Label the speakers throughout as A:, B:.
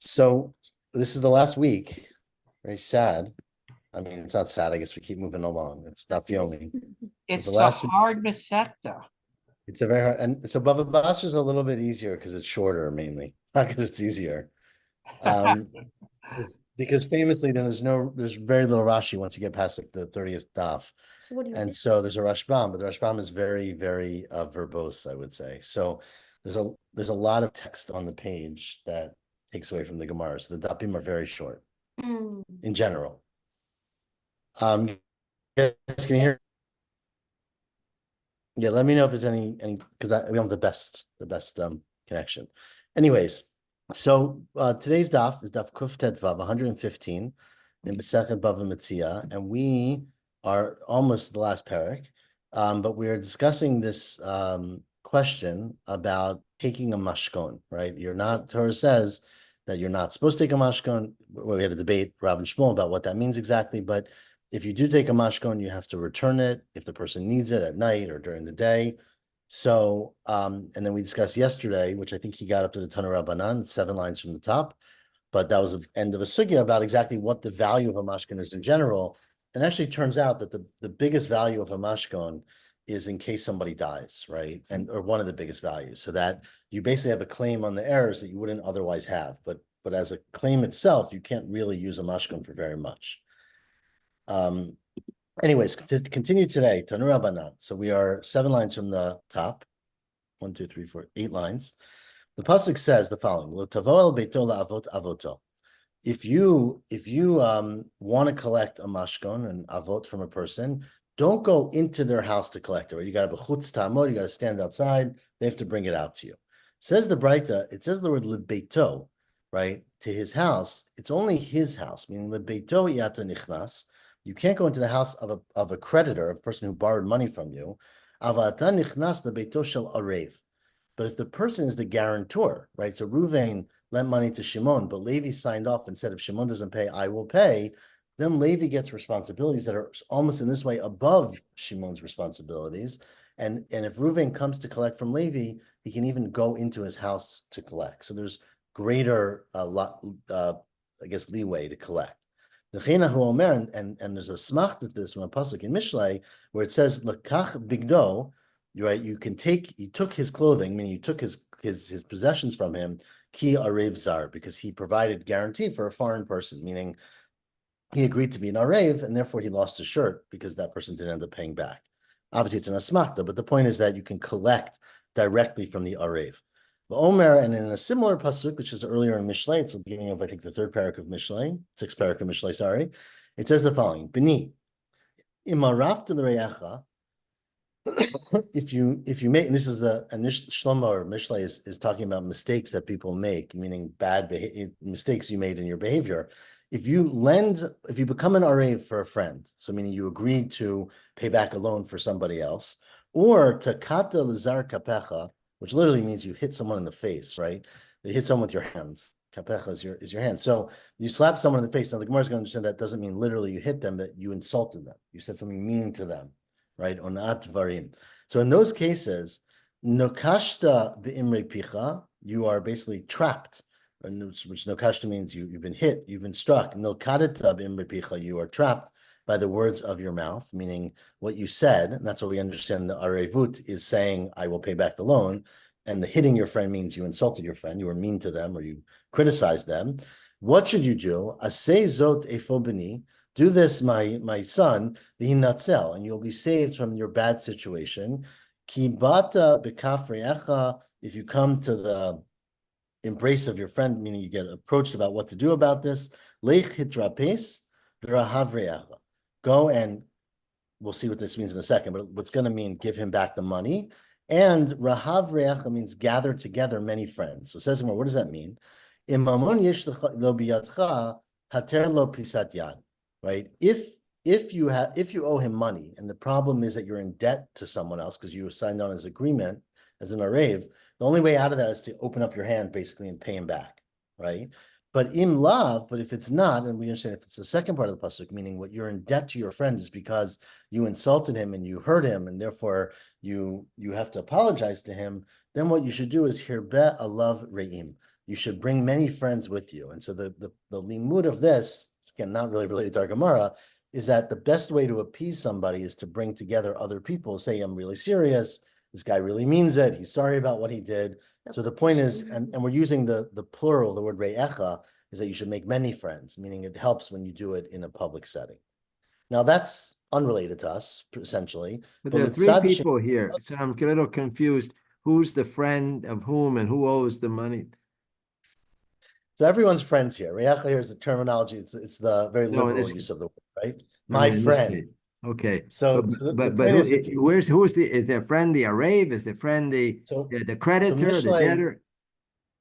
A: So this is the last week. Very sad. I mean, it's not sad. I guess we keep moving along. It's not the only. But the
B: It's a
A: last week,
B: hard Masecta.
A: it's a very hard, and so Bava Basra is a little bit easier because it's shorter, mainly, not because it's easier. Um, because famously, there's very little Rashi once you get past like the 30th daf.
C: So what do you
A: And
C: think?
A: so there's a Rashbam, but the Rashbam is very, very verbose, I would say. So there's a lot of text on the page that takes away from the Gemara. So the dapim are very short in general. You guys can hear? Yeah, let me know if there's any because we don't have the best connection. Anyways, so today's daf is daf Kuf Tet Vav 115 in Masechet Bava Metzia, and we are almost the last parak, but we are discussing this question about taking a mashkon. Right? You're not. Torah says that you're not supposed to take a mashkon. We had a debate, Rav and Shmuel, about what that means exactly, but if you do take a mashkon, you have to return it if the person needs it at night or during the day. So, and then we discussed yesterday, which I think he got up to the Tanur Rabbanan, 7 lines from the top, but that was the end of a sugya about exactly what the value of a mashkon is in general. And actually turns out that the biggest value of a mashkon is in case somebody dies, right? And or one of the biggest values, so that you basically have a claim on the heirs that you wouldn't otherwise have. But as a claim itself, you can't really use a mashkon for very much. Anyways, to continue today, Tanur Rabbanan. So we are 7 lines from the top. 1, 2, 3, 4, 8 lines. The pasuk says the following: Lo tavo el beito la'avot avoto. If you want to collect a mashkon, an avot from a person, don't go into their house to collect it. Right? You got to b'chutz ta'amod. You got to stand outside. They have to bring it out to you. Says the Braita. It says the word lebeito, right? To his house. It's only his house, meaning lebeito yata nichnas. You can't go into the house of a creditor, of a person who borrowed money from you. Avata nichnas lebeito shel arev. But if the person is the guarantor, right? So Ruvain lent money to Shimon, but Levi signed off and said, if Shimon doesn't pay, I will pay. Then Levi gets responsibilities that are almost in this way above Shimon's responsibilities. And if Ruvain comes to collect from Levi, he can even go into his house to collect. So there's greater, I guess, leeway to collect. The Chena Hu Omer, and there's a smach to this from a pasuk in Mishlei where it says Lakach Bigdo. Right, he took his clothing, meaning you took his possessions from him, ki arev zar, because he provided guarantee for a foreign person, meaning he agreed to be an arev, and therefore he lost his shirt because that person didn't end up paying back. Obviously, it's an asmachta, but the point is that you can collect directly from the arev. The Omer, and in a similar pasuk, which is earlier in Mishlei, it's the beginning of, I think, the 3rd parak of Mishlei, 6th parak of Mishlei, sorry, it says the following: Bini, imaraf to the reyacha. If you make, and this is Shlomo or Mishlei is talking about mistakes that people make, meaning bad mistakes you made in your behavior. If you become an arev for a friend, so meaning you agreed to pay back a loan for somebody else, or to kata lizar kapecha, which literally means you hit someone in the face, right? You hit someone with your hand. Kapecha is your hand. So you slap someone in the face. Now the Gemara is going to understand that doesn't mean literally you hit them, that you insulted them. You said something mean to them. Right? Onat varim. So in those cases, nokashta beimre picha, you are basically trapped, which nokashta means you've been hit, you've been struck. Nokadeta beimre picha, you are trapped by the words of your mouth, meaning what you said, and that's what we understand the arevut is saying, I will pay back the loan, and the hitting your friend means you insulted your friend, you were mean to them, or you criticized them. What should you do? Asay zot efobini, do this, my son, v'hinatzel, and you'll be saved from your bad situation. Kibata b'kafreecha, if you come to the embrace of your friend, meaning you get approached about what to do about this, lech hitrapes v'rahavreecha. Go, and we'll see what this means in a second, but what's going to mean give him back the money. And rahavreecha means gather together many friends. So it says, what does that mean? Imamon yesh lo biyadcha hater lo pisat yad. Right? If you owe him money, and the problem is that you're in debt to someone else because you signed on his agreement as an arev, the only way out of that is to open up your hand basically and pay him back, right? But im lav, but if it's not, and we understand if it's the second part of the pasuk, meaning what you're in debt to your friend is because you insulted him and you hurt him, and therefore you have to apologize to him, then what you should do is hirbeh alav re'im. you should bring many friends with you. And so the limud of this, again, not really related to our Gemara, is that the best way to appease somebody is to bring together other people. Say, I'm really serious. This guy really means it. He's sorry about what he did. So the point is, and we're using the plural, the word re'echa, is that you should make many friends, meaning it helps when you do it in a public setting. Now that's unrelated to us, essentially.
B: But there are three people here, so I'm a little confused. Who's the friend of whom and who owes the money?
A: So everyone's friends here. Re'echa here is the terminology. It's the very liberal use of the word, right? My friend.
B: Okay.
A: So
B: is their friend the Arave? Is their friend the creditor, the debtor?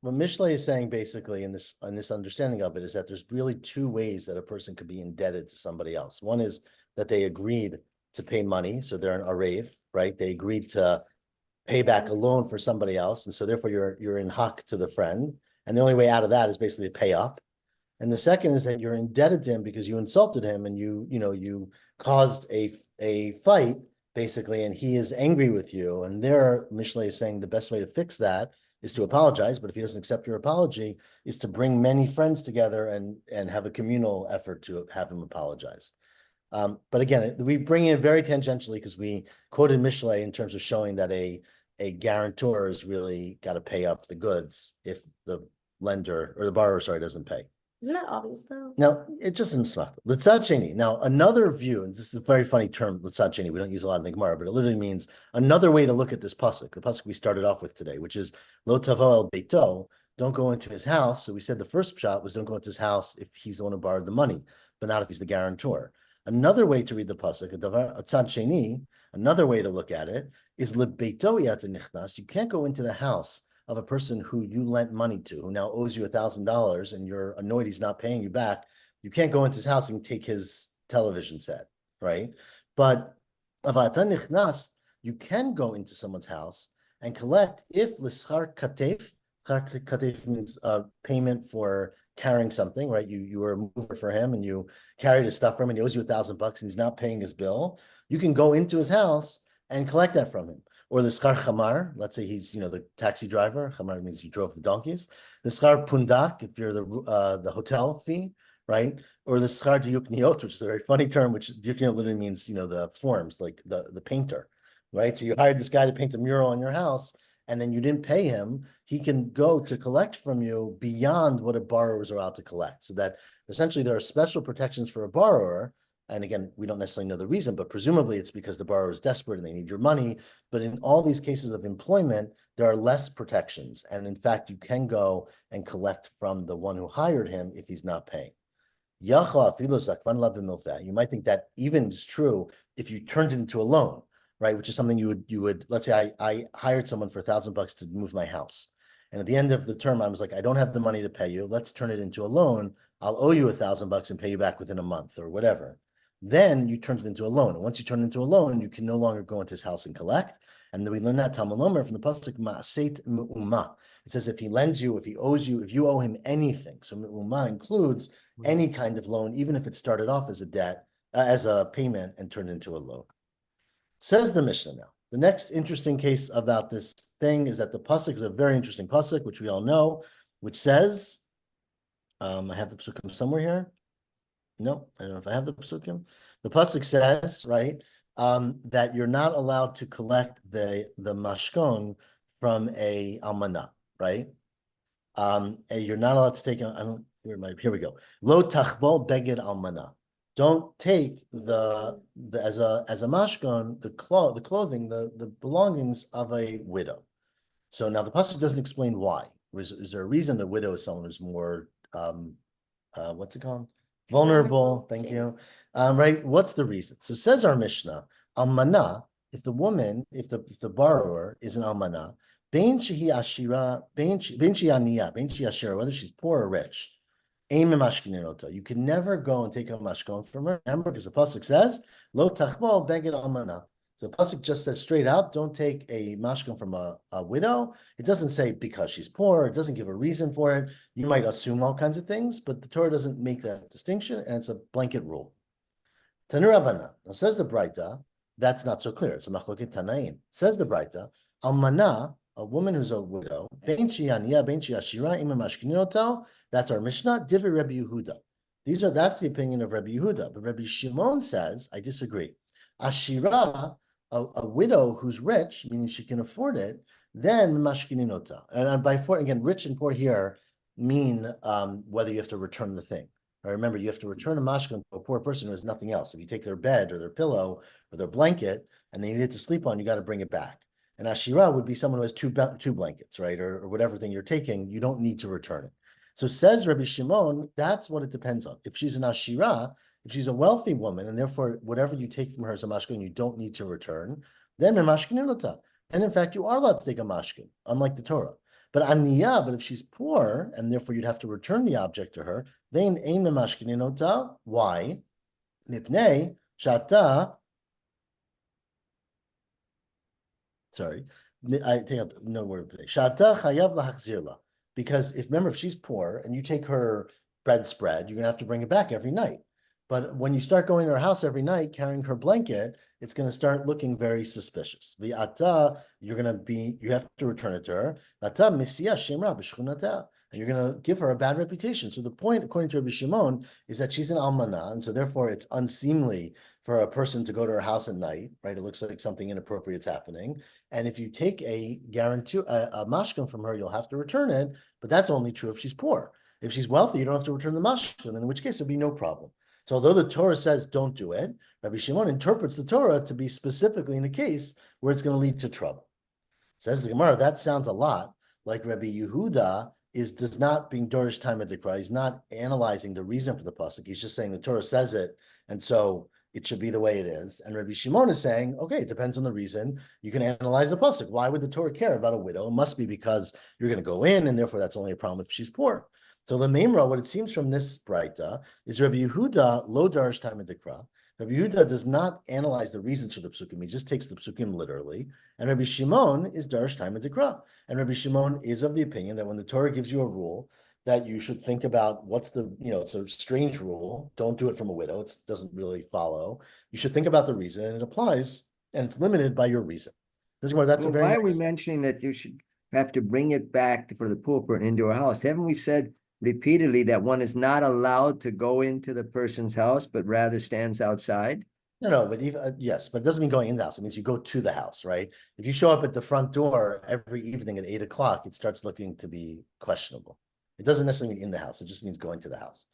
A: What Mishlei is saying basically in this understanding of it is that there's really two ways that a person could be indebted to somebody else. One is that they agreed to pay money, so they're an Arave, right? They agreed to pay back a loan for somebody else, and so therefore you're in hak to the friend, and the only way out of that is basically to pay up. And the second is that you're indebted to him because you insulted him and you caused a fight basically, and he is angry with you. And there, Mishlei is saying the best way to fix that is to apologize. But if he doesn't accept your apology, is to bring many friends together and have a communal effort to have him apologize. But again, we bring it very tangentially because we quoted Mishlei in terms of showing that a guarantor has really got to pay up the goods if the lender or the borrower, doesn't pay.
C: Isn't that obvious though?
A: No, it just isn't smart. Litzad sheni. Now, another view, and this is a very funny term, litzad sheni. We don't use a lot in the Gemara, but it literally means another way to look at this pasuk. The pasuk we started off with today, which is lo tavo el beito. Don't go into his house. So we said the first shot was don't go into his house if he's the one who borrowed the money, but not if he's the guarantor. Another way to read the pasuk, litzad sheni. Another way to look at it is lebeito yata nichnas. You can't go into the house of a person who you lent money to, who now owes you $1,000 and you're annoyed he's not paying you back. You can't go into his house and take his television set, right? But avata nichnas, you can go into someone's house and collect if l'schar katef. Katef means payment for carrying something, right? You were a mover for him and you carried his stuff for him and he owes you $1,000 and he's not paying his bill. You can go into his house and collect that from him. Or the schar chamar, let's say he's the taxi driver. Chamar means you drove the donkeys. The schar pundak, if you're the hotel fee, right? Or the schar diukniot, which is a very funny term, which diukniot literally means the forms, like the painter, right? So you hired this guy to paint a mural on your house, and then you didn't pay him. He can go to collect from you beyond what a borrower is allowed to collect. So that essentially there are special protections for a borrower. And again, we don't necessarily know the reason, but presumably it's because the borrower is desperate and they need your money. But in all these cases of employment, there are less protections. And in fact, you can go and collect from the one who hired him if he's not paying. You might think that even is true if you turned it into a loan, right? Which is something you would let's say I hired someone for $1,000 to move my house. And at the end of the term, I was like, I don't have the money to pay you. Let's turn it into a loan. I'll owe you $1,000 and pay you back within a month or whatever. Then you turn it into a loan. And once you turn it into a loan, you can no longer go into his house and collect. And then we learn that Talmud Omer from the pasuk Ma'aseit Me'uma. It says if he lends you, if he owes you, if you owe him anything. So Me'uma includes any kind of loan, even if it started off as a debt, as a payment and turned into a loan. Says the Mishnah now. The next interesting case about this thing is that the pasuk is a very interesting pasuk, which we all know, which says, I have the psukim somewhere here. No, I don't know if I have the psukim. The pasuk says, right, that you're not allowed to collect the mashkon from a almana, right? And you're not allowed to take. Here we go. Lo tachbol beged almana. Don't take the as a mashkon the clothing, the belongings of a widow. So now the pasuk doesn't explain why. Is there a reason a widow is someone who's more what's it called? Vulnerable, thank you. Right, what's the reason? So says our Mishnah, almana, if the borrower is an almana, bein shehi ashira, bein shehi aniya, bein shehi ashira, whether she's poor or rich, aim mashkinenota. You can never go and take a mashkon from her. Remember, because the pasuk says, lo tachbol beged almana. The pasuk just says straight out, don't take a mashkon from a widow. It doesn't say because she's poor. It doesn't give a reason for it. You might assume all kinds of things, but the Torah doesn't make that distinction, and it's a blanket rule. Tanur Rabbanan. Now says the Braita, that's not so clear. It's a machloket Tanaim. Says the Braita, almana a woman who's a widow, that's our Mishnah, Divi Rabbi Yehuda. That's the opinion of Rabbi Yehuda. But Rabbi Shimon says, I disagree. Ashira, a widow who's rich, meaning she can afford it, then mashkininota. And by for again, rich and poor here mean whether you have to return the thing. Remember, you have to return a mashkin to a poor person who has nothing else. If you take their bed or their pillow or their blanket and they need it to sleep on, you got to bring it back. And ashira would be someone who has two blankets, right? Or whatever thing you're taking, you don't need to return it. So says Rabbi Shimon, that's what it depends on. If she's an ashira, if she's a wealthy woman, and therefore whatever you take from her as a mashkin, you don't need to return, then mashkininota. And in fact, you are allowed to take a mashkin, unlike the Torah. But if she's poor, and therefore you'd have to return the object to her, then ein mashkininota. Why? Mipnei shata. Sorry, I take out no word. Shata chayav lahachzirla. Because if she's poor and you take her bread spread, you're gonna have to bring it back every night. But when you start going to her house every night carrying her blanket, it's going to start looking very suspicious. V'ata, you have to return it to her. V'ata Metzia shemra b'shchunata, and you're going to give her a bad reputation. So the point, according to Rabbi Shimon, is that she's an almana, and so therefore it's unseemly for a person to go to her house at night, right? It looks like something inappropriate is happening. And if you take a mashkin from her, you'll have to return it, but that's only true if she's poor. If she's wealthy, you don't have to return the mashkin, in which case there'll be no problem. So although the Torah says don't do it, Rabbi Shimon interprets the Torah to be specifically in a case where it's going to lead to trouble. Says the Gemara, that sounds a lot like Rabbi Yehuda does not being Dorish time of Dikra. He's not analyzing the reason for the pasuk. He's just saying the Torah says it, and so it should be the way it is. And Rabbi Shimon is saying, okay, it depends on the reason. You can analyze the pasuk. Why would the Torah care about a widow? It must be because you're going to go in, and therefore that's only a problem if she's poor. So the Memra, what it seems from this Braita is Rabbi Yehuda lo darish time dikra. Rabbi Yehuda does not analyze the reasons for the psukim; he just takes the psukim literally. And Rabbi Shimon is darish time dikra. And Rabbi Shimon is of the opinion that when the Torah gives you a rule, that you should think about what's it's a strange rule. Don't do it from a widow; it doesn't really follow. You should think about the reason, and it applies, and it's limited by your reason. That's
B: why are we mentioning that you should have to bring it back for the pauper into a house? Haven't we said repeatedly that one is not allowed to go into the person's house, but rather stands outside?
A: No, but yes, but it doesn't mean going in the house. It means you go to the house, right? If you show up at the front door every evening at 8 o'clock, it starts looking to be questionable. It doesn't necessarily mean in the house. It just means going to the house.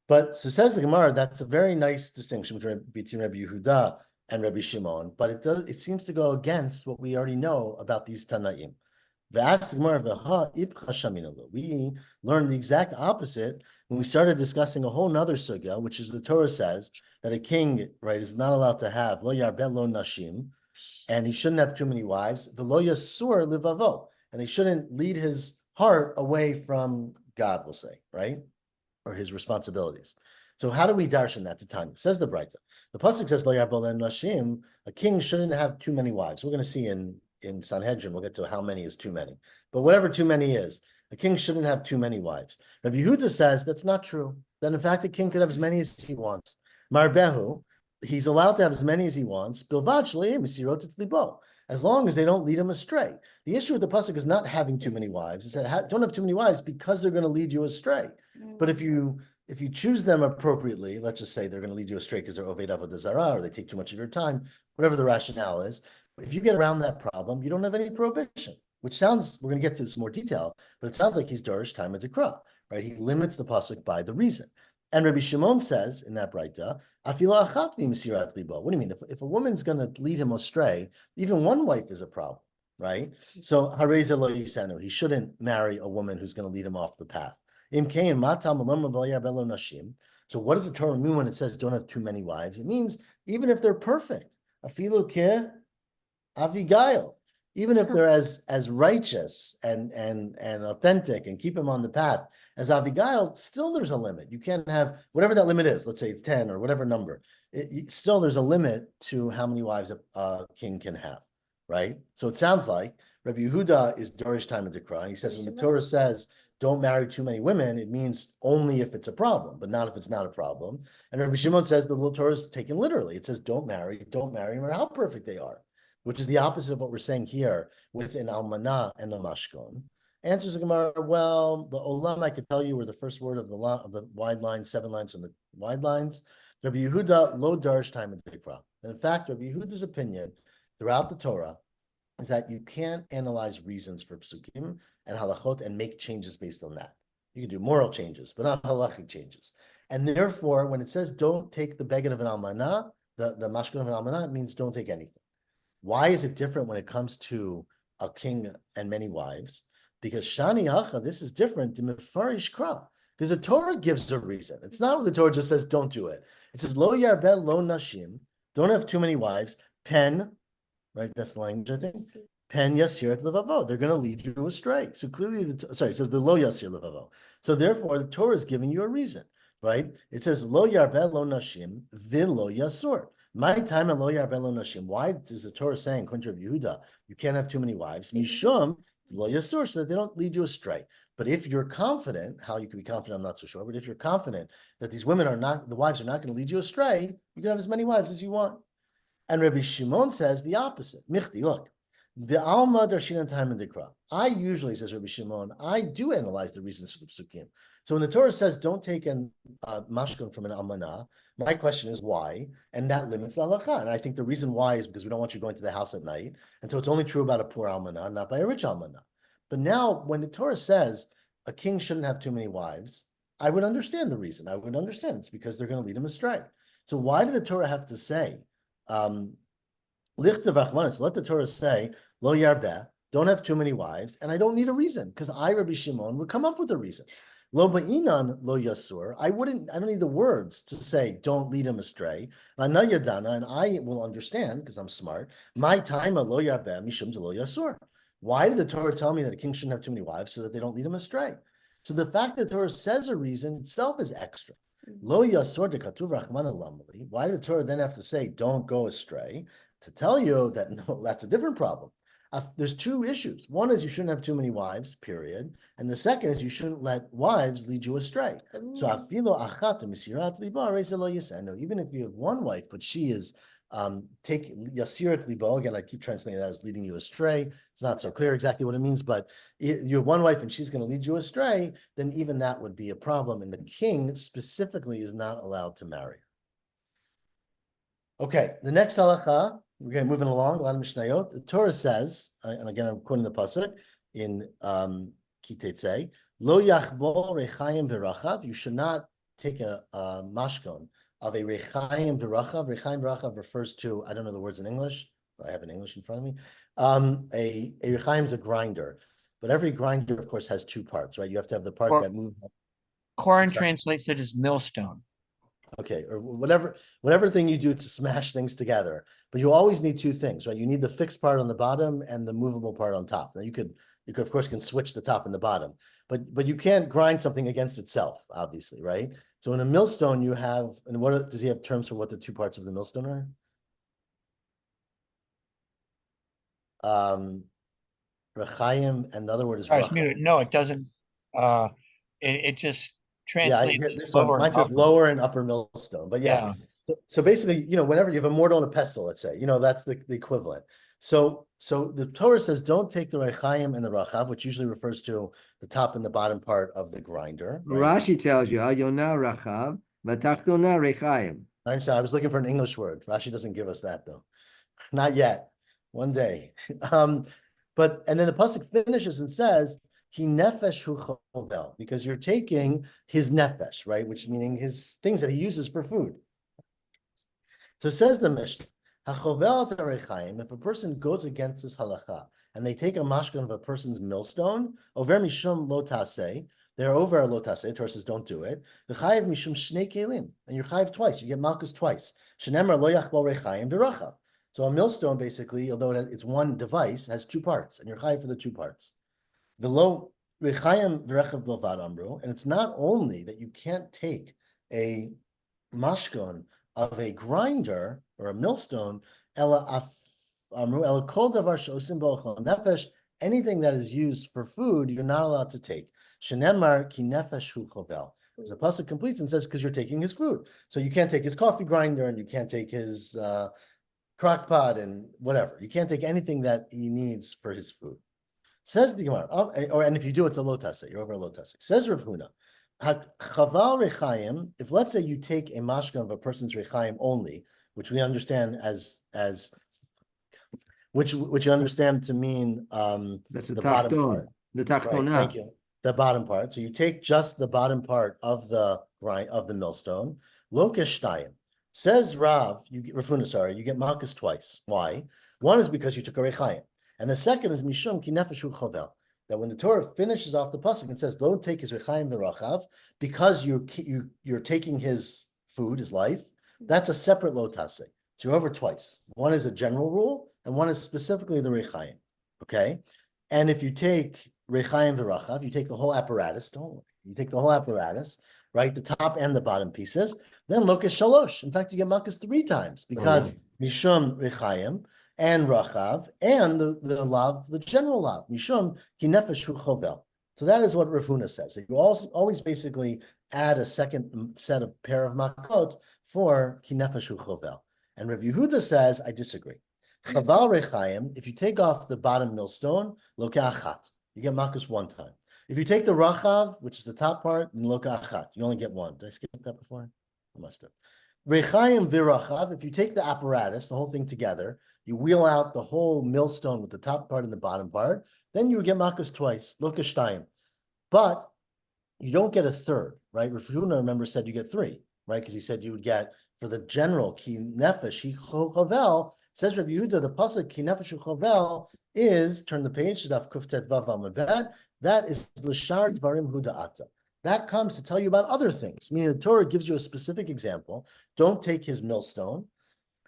A: But so says the Gemara, that's a very nice distinction between Rabbi Yehuda and Rabbi Shimon, but it seems to go against what we already know about these Tanaim. We learned the exact opposite when we started discussing a whole nother sugya, which is the Torah says that a king, right, is not allowed to have lo yarbeh lo nashim, and he shouldn't have too many wives. The lo yasur livavo, and they shouldn't lead his heart away from God, we'll say, right, or his responsibilities. So how do we darshan that to Tanya? Says the Braita. The pasuk says lo yarbeh lo nashim. A king shouldn't have too many wives. We're going to see in Sanhedrin, we'll get to how many is too many. But whatever too many is, a king shouldn't have too many wives. Rabbi Yehuda says that's not true. That in fact, the king could have as many as he wants. Marbehu, he's allowed to have as many as he wants. As long as they don't lead him astray. The issue with the pasuk is not having too many wives. It's that don't have too many wives because they're going to lead you astray. But if you choose them appropriately, let's just say they're going to lead you astray because they're oved avodah zarah or they take too much of your time, whatever the rationale is. If you get around that problem, you don't have any prohibition, which sounds, we're going to get to some more detail, but it sounds like he's dorish time of dikra, right? He limits the pasuk by the reason. And Rabbi Shimon says in that Braita, afila achat v'misirat libo. What do you mean? If a woman's going to lead him astray, even one wife is a problem, right? So hareze lo yisenu, he shouldn't marry a woman who's going to lead him off the path. Im kain matam alom v'yarbelo nashim. So what does the Torah mean when it says don't have too many wives? It means even if they're perfect, afilu ke Avigail, even if they're as righteous and authentic and keep him on the path as Avigail, still there's a limit. You can't have whatever that limit is. Let's say it's 10 or whatever number. Still there's a limit to how many wives a king can have, right? So it sounds like Rabbi Yehuda is dorish time of dikra, and he says when the Torah says don't marry too many women, it means only if it's a problem, but not if it's not a problem. And Rabbi Shimon says the Torah is taken literally. It says don't marry no matter how perfect they are. which is the opposite of what we're saying here with an almanah and a mashkon. Answers the Gemara, well, the olam I could tell you were the first word of the wide lines, 7 lines from the wide lines. Rabbi Yehuda lo darsh time and tikra. And in fact, Rabbi Yehuda's opinion throughout the Torah is that you can't analyze reasons for psukim and halachot and make changes based on that. You can do moral changes, but not halachic changes. And therefore, when it says don't take the beged of an almanah, the mashkon of an almanah, it means don't take anything. Why is it different when it comes to a king and many wives? Because shani hacha, this is different to mefarish kra. Because the Torah gives a reason. It's not what the Torah just says, don't do it. It says, lo yarbel lo nashim, don't have too many wives, pen, right? That's the language, I think. Pen yasir levavo. They're going to lead you astray. So clearly, it says the lo yasir levavo. So therefore, the Torah is giving you a reason, right? It says, lo yarbel lo nashim, vil lo yasur. My time and lo yarbel lo nashim. Why is the Torah saying, according to Rabbi Yehuda, you can't have too many wives? Mishum lo yasur, so that they don't lead you astray. But if you're confident, how you can be confident, I'm not so sure, but if you're confident that these women are not, the wives are not going to lead you astray, you can have as many wives as you want. And Rabbi Shimon says the opposite. Michti, look, the Alma Darshinan time and Dikra. I usually, says Rabbi Shimon, I do analyze the reasons for the psukim. So when the Torah says don't take an mashkon from an almanah, my question is why? And that limits the halakha. And I think the reason why is because we don't want you going to the house at night. And so it's only true about a poor almanah, not by a rich almanah. But now when the Torah says a king shouldn't have too many wives, I would understand the reason. I would understand it's because they're going to lead him astray. So why did the Torah have to say, let the Torah say, lo yarbeh, don't have too many wives, and I don't need a reason, because I, Rabbi Shimon, would come up with a reason. Lo ba'inan lo yasur, I don't need the words to say, don't lead him astray. V'ana yadana, and I will understand, because I'm smart, my time lo yarbeh mishum lo yasur. Why did the Torah tell me that a king shouldn't have too many wives so that they don't lead him astray? So the fact that the Torah says a reason itself is extra. Lo yasur de katuv rachman alamali. Why did the Torah then have to say, don't go astray? To tell you that, no, that's a different problem. There's two issues. One is you shouldn't have too many wives, period. And the second is you shouldn't let wives lead you astray. So afilo achat misirat liba reisa lo yisenu. Even if you have one wife, but she is take yasirat liba, again, I keep translating that as leading you astray. It's not so clear exactly what it means, but you have one wife and she's going to lead you astray, then even that would be a problem. And the king specifically is not allowed to marry her. Okay, the next halakha, we're going to moving along, a lot of Mishnayot. The Torah says, and again, I'm quoting the pasuk in Kiteitzei, Lo yachbo rechayim v'rachav. You should not take a mashkon of a rechayim v'rachav. Rechayim v'rachav refers to, I don't know the words in English. I have an English in front of me. A rechayim is a grinder, but every grinder, of course, has two parts, right? You have to have the part that moves.
C: Koren translates it as millstone.
A: Okay, or whatever thing you do to smash things together, but you always need two things, right? You need the fixed part on the bottom and the movable part on top. Now you could of course can switch the top and the bottom, but you can't grind something against itself, obviously, right? So in a millstone you have, and what does he have terms for what the two parts of the millstone are? Rechayim, and the other word is
C: Sorry, no, it doesn't. It just translates.
A: Yeah, this one, mine says lower and upper millstone, but yeah. So basically, whenever you have a mortar and a pestle, let's say, that's the equivalent. So the Torah says, don't take the Rechayim and the Rachav, which usually refers to the top and the bottom part of the grinder.
B: Right? Rashi tells you, Yonah Rachav, V'tachtona Rechayim.
A: I was looking for an English word. Rashi doesn't give us that though. Not yet. One day. And then the pasuk finishes and says, Ki nefesh hu chovel, because you're taking his nefesh, right? Which meaning his things that he uses for food. So says the Mishnah, hachovel tarechaim, if a person goes against this halacha and they take a mashkan of a person's millstone, over mishum lo taseh, they're over lo taseh, Torah says don't do it. The chayiv mishum shnei kelim, and you're chayiv twice, you get malchus twice. Shenemar lo yachbal rechaim v'rachav. So a millstone basically, although it's one device, has two parts, and you're chayiv for the two parts. V'lo rechayim v'rechav blovad amru, and it's not only that you can't take a mashkon of a grinder or a millstone, ela amru ela kol davar she'osim bo achal nefesh, anything that is used for food, you're not allowed to take. Shenemar ki nefesh hu chovel. The pasuk completes and says because you're taking his food, so you can't take his coffee grinder and you can't take his crock pot and whatever. You can't take anything that he needs for his food. Says the Gemara, and if you do, it's a lotase. You're over a lotase. Says Rav Huna, chaval rechaim. If let's say you take a mashkan of a person's rechaim only, which we understand as which you understand to mean
B: That's the
A: bottom
B: tachton,
A: part.
B: the
A: Right,
B: tachtona.
A: thank you. The bottom part. So you take just the bottom part of the grind of the millstone. Lokesh shtayim. Says Rav, Rav Huna, sorry, you get malchus twice. Why? One is because you took a rechaim. And the second is mishum ki nefesh hu chovel. That when the Torah finishes off the pasuk, it says, "Don't take his rechaim v'rachav," because you're taking his food, his life. That's a separate lotase. So you're over twice. One is a general rule, and one is specifically the rechaim. Okay, and if you take rechaim v'rachav, you take the whole apparatus. Don't worry, you take the whole apparatus, right? The top and the bottom pieces. Then lokesh shalosh. In fact, you get malchus 3 times because mishum rechaim and rachav, and the lav, the general lav, mishum ki nefesh hu chovel. So that is what Rav Huna says. That you also always basically add a second set of pair of makot for ki nefesh hu chovel. And Rav Yehuda says, I disagree. Chaval rechaim, if you take off the bottom millstone, lokeachat, you get malchus 1 time. If you take the rachav, which is the top part, and lokeachat, you only get 1. Did I skip that before? I must have. Rechaim v'rachav, if you take the apparatus, the whole thing together, you wheel out the whole millstone with the top part and the bottom part, then you would get malchus twice, lokesh shtayim. But you don't get a third, right? Rav Huna, remember, said you get 3, right? Because he said you would get, for the general, ki nefesh, hi chovel, says Rabbi Yehuda, the pasuk ki nefesh chovel is, turn the page, daf kuftet vav amud bet, that is l'shar dvarim hu da'ata. That comes to tell you about other things, meaning the Torah gives you a specific example. Don't take his millstone,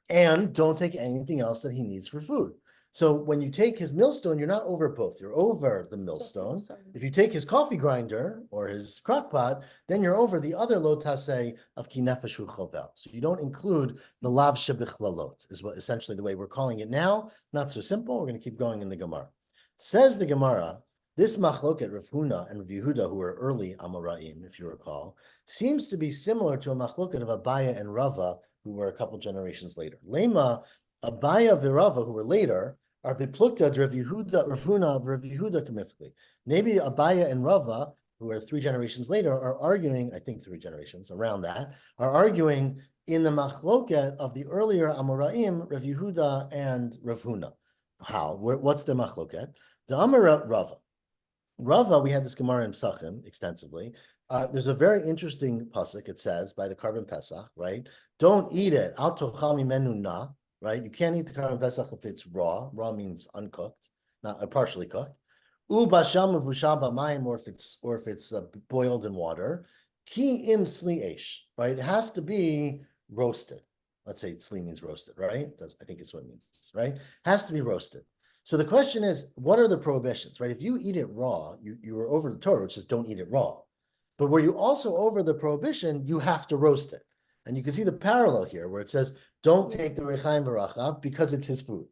A: and don't take anything else that he needs for food. So when you take his millstone, you're not over both. You're over the millstone. If you take his coffee grinder or his crock pot, then you're over the other lotase of ki nefesh hu chovel. So you don't include the lav shebichlelot, is what essentially the way we're calling it now. Not so simple. We're going to keep going in the Gemara. Says the Gemara, this machloket, Rav Huna and Rav Yehuda, who were early Amoraim, if you recall, seems to be similar to a machloket of Abaya and Rava, who were a couple generations later. Lema, Abaya v'Rava, who were later, are beplukta Rav Yehuda, Rav Huna, Rav Yehuda comifli. Maybe Abaya and Rava, who are 3 generations later, are arguing, I think 3 generations around that, are arguing in the machloket of the earlier Amoraim, Rav Yehuda and Rav Huna. How? What's the machloket? The Amar Rava. Rava, we had this Gemara in Psachim extensively. There's a very interesting pasuk. It says by the Karban Pesach, right? Don't eat it. Al tochal mimenu na, right? You can't eat the Karban Pesach if it's raw. Raw means uncooked, not partially cooked. U basham mevushal b'mayim, or if it's boiled in water. Ki im sli esh, right? It has to be roasted. Let's say sli means roasted, right? I think it's what it means, right? Has to be roasted. So the question is, what are the prohibitions, right? If you eat it raw, you are over the Torah, which says don't eat it raw. But where you also over the prohibition, you have to roast it. And you can see the parallel here where it says, don't take the rechaim v'rachav because it's his food,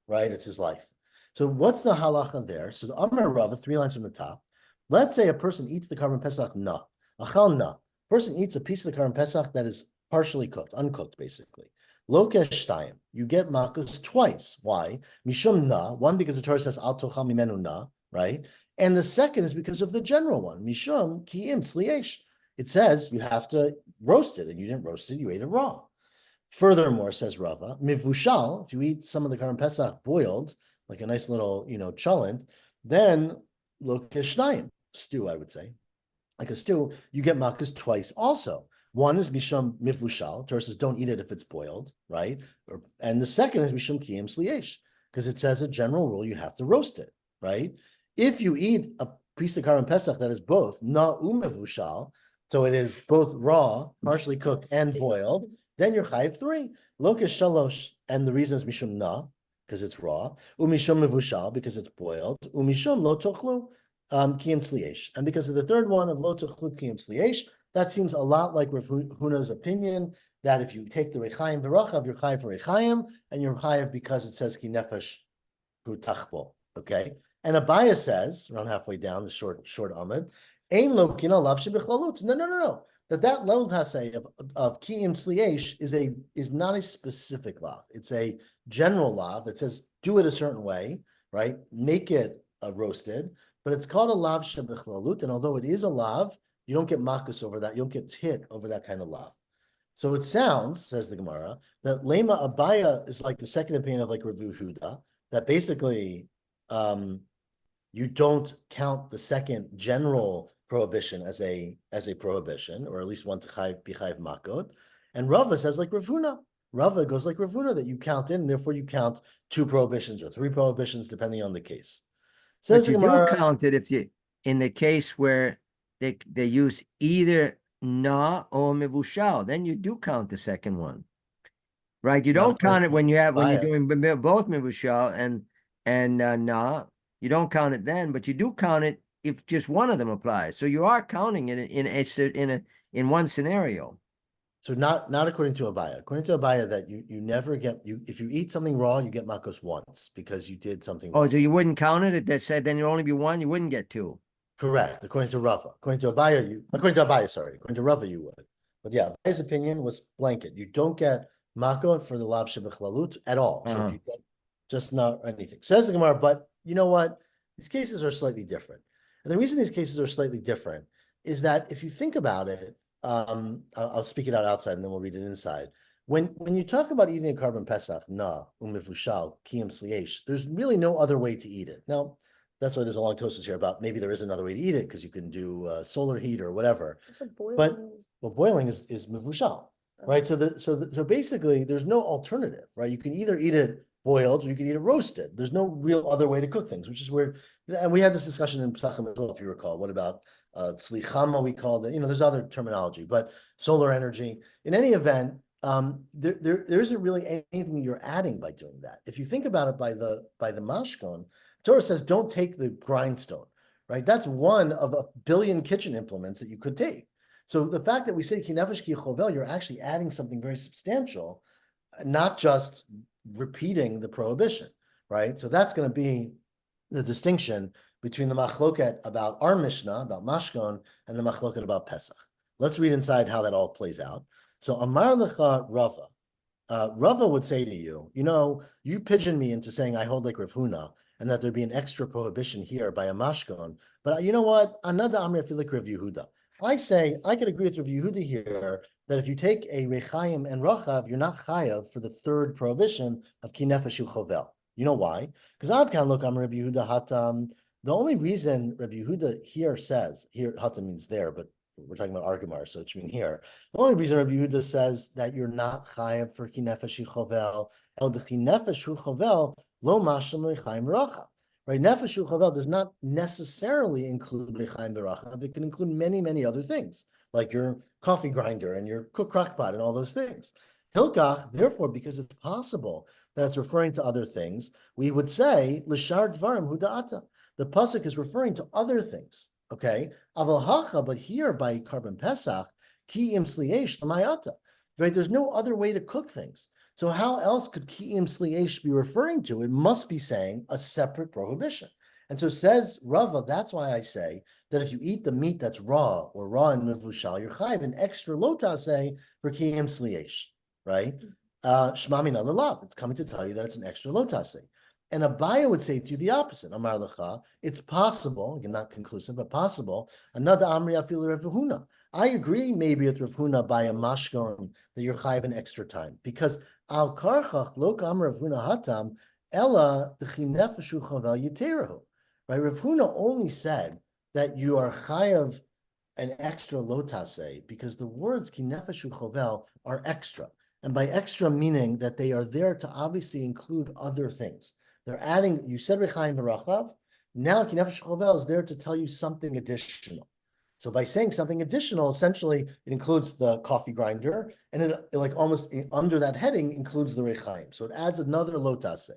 A: right? It's his life. So what's the halacha there? So the Amar Rava, 3 lines from the top. Let's say a person eats the Karban Pesach na, achal na. Person eats a piece of the Karban Pesach that is partially cooked, uncooked basically. Lokesh shtayim, you get malchus twice. Why? Mishum na, one because the Torah says al tochal mimenu na, right? And the second is because of the general one, mishum ki im sliesh. It says you have to roast it, and you didn't roast it; you ate it raw. Furthermore, says Rava, mivushal, if you eat some of the Karban Pesach boiled, like a nice little, cholent, then lokesh shtayim, stew, I would say, like a stew, you get malchus twice also. One is mishum mivushal. Torah says don't eat it if it's boiled, right? And the second is mishum kiyim sliesh, because it says a general rule you have to roast it, right? If you eat a piece of Karban Pesach that is both na umevushal, so it is both raw, partially cooked, and boiled, then you're chayiv 3. Lokesh shalosh, and the reason is mishum na, because it's raw, umishum mevushal, because it's boiled, umishum lo tochlu kiyim sliesh, and because of the third one of lo tochlu kiyim sliesh. That seems a lot like Rav Huna's opinion that if you take the rechaim v'rachav, you're chayiv for rechaim, and you're chayiv because it says ki nefesh hu tachbol. Okay, and Abaya says around halfway down the short amud, ein lo kina lav shebichlalut. No. that lotase of kiim sliesh is not a specific lav. It's a general lav that says do it a certain way, right? Make it roasted, but it's called a lav shebechlalut, and although it is a lav, you don't get makus over that. You don't get hit over that kind of lav. So it sounds, says the Gemara, that Lema Abaya is like the second opinion of like Rav Yehuda, that basically you don't count the second general prohibition as a prohibition, or at least one to bichayv makot. And Rava says like Rav Huna. Rava goes like Rav Huna, that you count in, therefore you count 2 prohibitions or 3 prohibitions depending on the case.
B: But you do count it if you in the case where they use either na or mevushal, then you do count the second one, right? You don't count it when you're doing both mevushal and na. You don't count it then, but you do count it if just one of them applies. So you are counting it in one scenario.
A: So not according to Abaya. According to Abaya, that you never get if you eat something raw, you get makos once because you did something
B: Oh,
A: wrong.
B: so you wouldn't count it? That said, then you only be one. You wouldn't get 2.
A: Correct. According to Rava. According to Abaya, according to Rava, you would. But yeah, Abaya's opinion was blanket. You don't get makot for the lav shebechlalut at all. So if you get just not anything. Says the Gemara, but you know what? These cases are slightly different. And the reason these cases are slightly different is that if you think about it, I'll speak it out outside and then we'll read it inside. When you talk about eating a carbon pesach, umifushal, kiyam sliesh, there's really no other way to eat it. Now, that's why there's a long toast here about maybe there is another way to eat it because you can do solar heat or whatever. But boiling is mifushal, right? So basically, there's no alternative, right? You can either eat it boiled or you can eat it roasted. There's no real other way to cook things, which is weird. And we had this discussion in Pesachim as well, if you recall. What about tzlichama, we called it? There's other terminology, but solar energy. In any event, there isn't really anything you're adding by doing that. If you think about it by the mashkon, Torah says don't take the grindstone, right? That's one of a billion kitchen implements that you could take. So the fact that we say ki nefesh ki chovel, you're actually adding something very substantial, not just repeating the prohibition, right? So that's going to be the distinction between the machloket about our Mishnah, about mashkon, and the machloket about Pesach. Let's read inside how that all plays out. So Amar lecha Rava. Rava would say to you, you pigeon me into saying I hold like Rav Huna, and that there'd be an extra prohibition here by a mashkon. But you know what? Another Amri, I feel like Rav Yehuda. I say I could agree with Rav Yehuda here that if you take a rechaim and rachav, you're not chayav for the third prohibition of ki nefesh chovel. You know why? Because Adkan look, I'm Rabbi Yehuda hatam. The only reason Rabbi Yehuda here says, here hatam means there, but we're talking about Argamar, so it's mean here. The only reason Rabbi Yehuda says that you're not chayav for ki nefesh chovel, el de ki nefesh chovel lo mashlam rechaim rachav. Right, nefesh chavel does not necessarily include rechaim berachav. It can include many, many other things, like your coffee grinder and your crock pot and all those things. Hilkach, therefore, because it's possible that it's referring to other things, we would say l'shar dvarim huda'ata. The pasuk is referring to other things. Okay, aval hacha, but here by carbon pesach ki im sliesh l'mayata. Right, there's no other way to cook things. So how else could ki'im sliesh be referring to? It must be saying a separate prohibition. And so says Rava, that's why I say that if you eat the meat that's raw or raw and mevushal, you're chayiv an extra lotase for ki'im sliesh, right? Shma min lalav. It's coming to tell you that it's an extra lotase. And Abaya would say to you the opposite. Amar lecha, it's possible, again, not conclusive, but possible. Another Amri afil Rav Huna. I agree maybe with Rav Huna by a mashkon that you're chayiv an extra time because al karchach lo kam Rav Huna hatam ella d'chi nefeshu chavel yiterahu. Right, Rav Huna only said that you are chayiv an extra lotase because the words ki nefeshu chavel are extra, and by extra meaning that they are there to obviously include other things. They're adding. You said rechaim v'rachav. Now ki nefesh chovel is there to tell you something additional. So by saying something additional, essentially it includes the coffee grinder, and it like almost under that heading includes the rechaim. So it adds another lotase.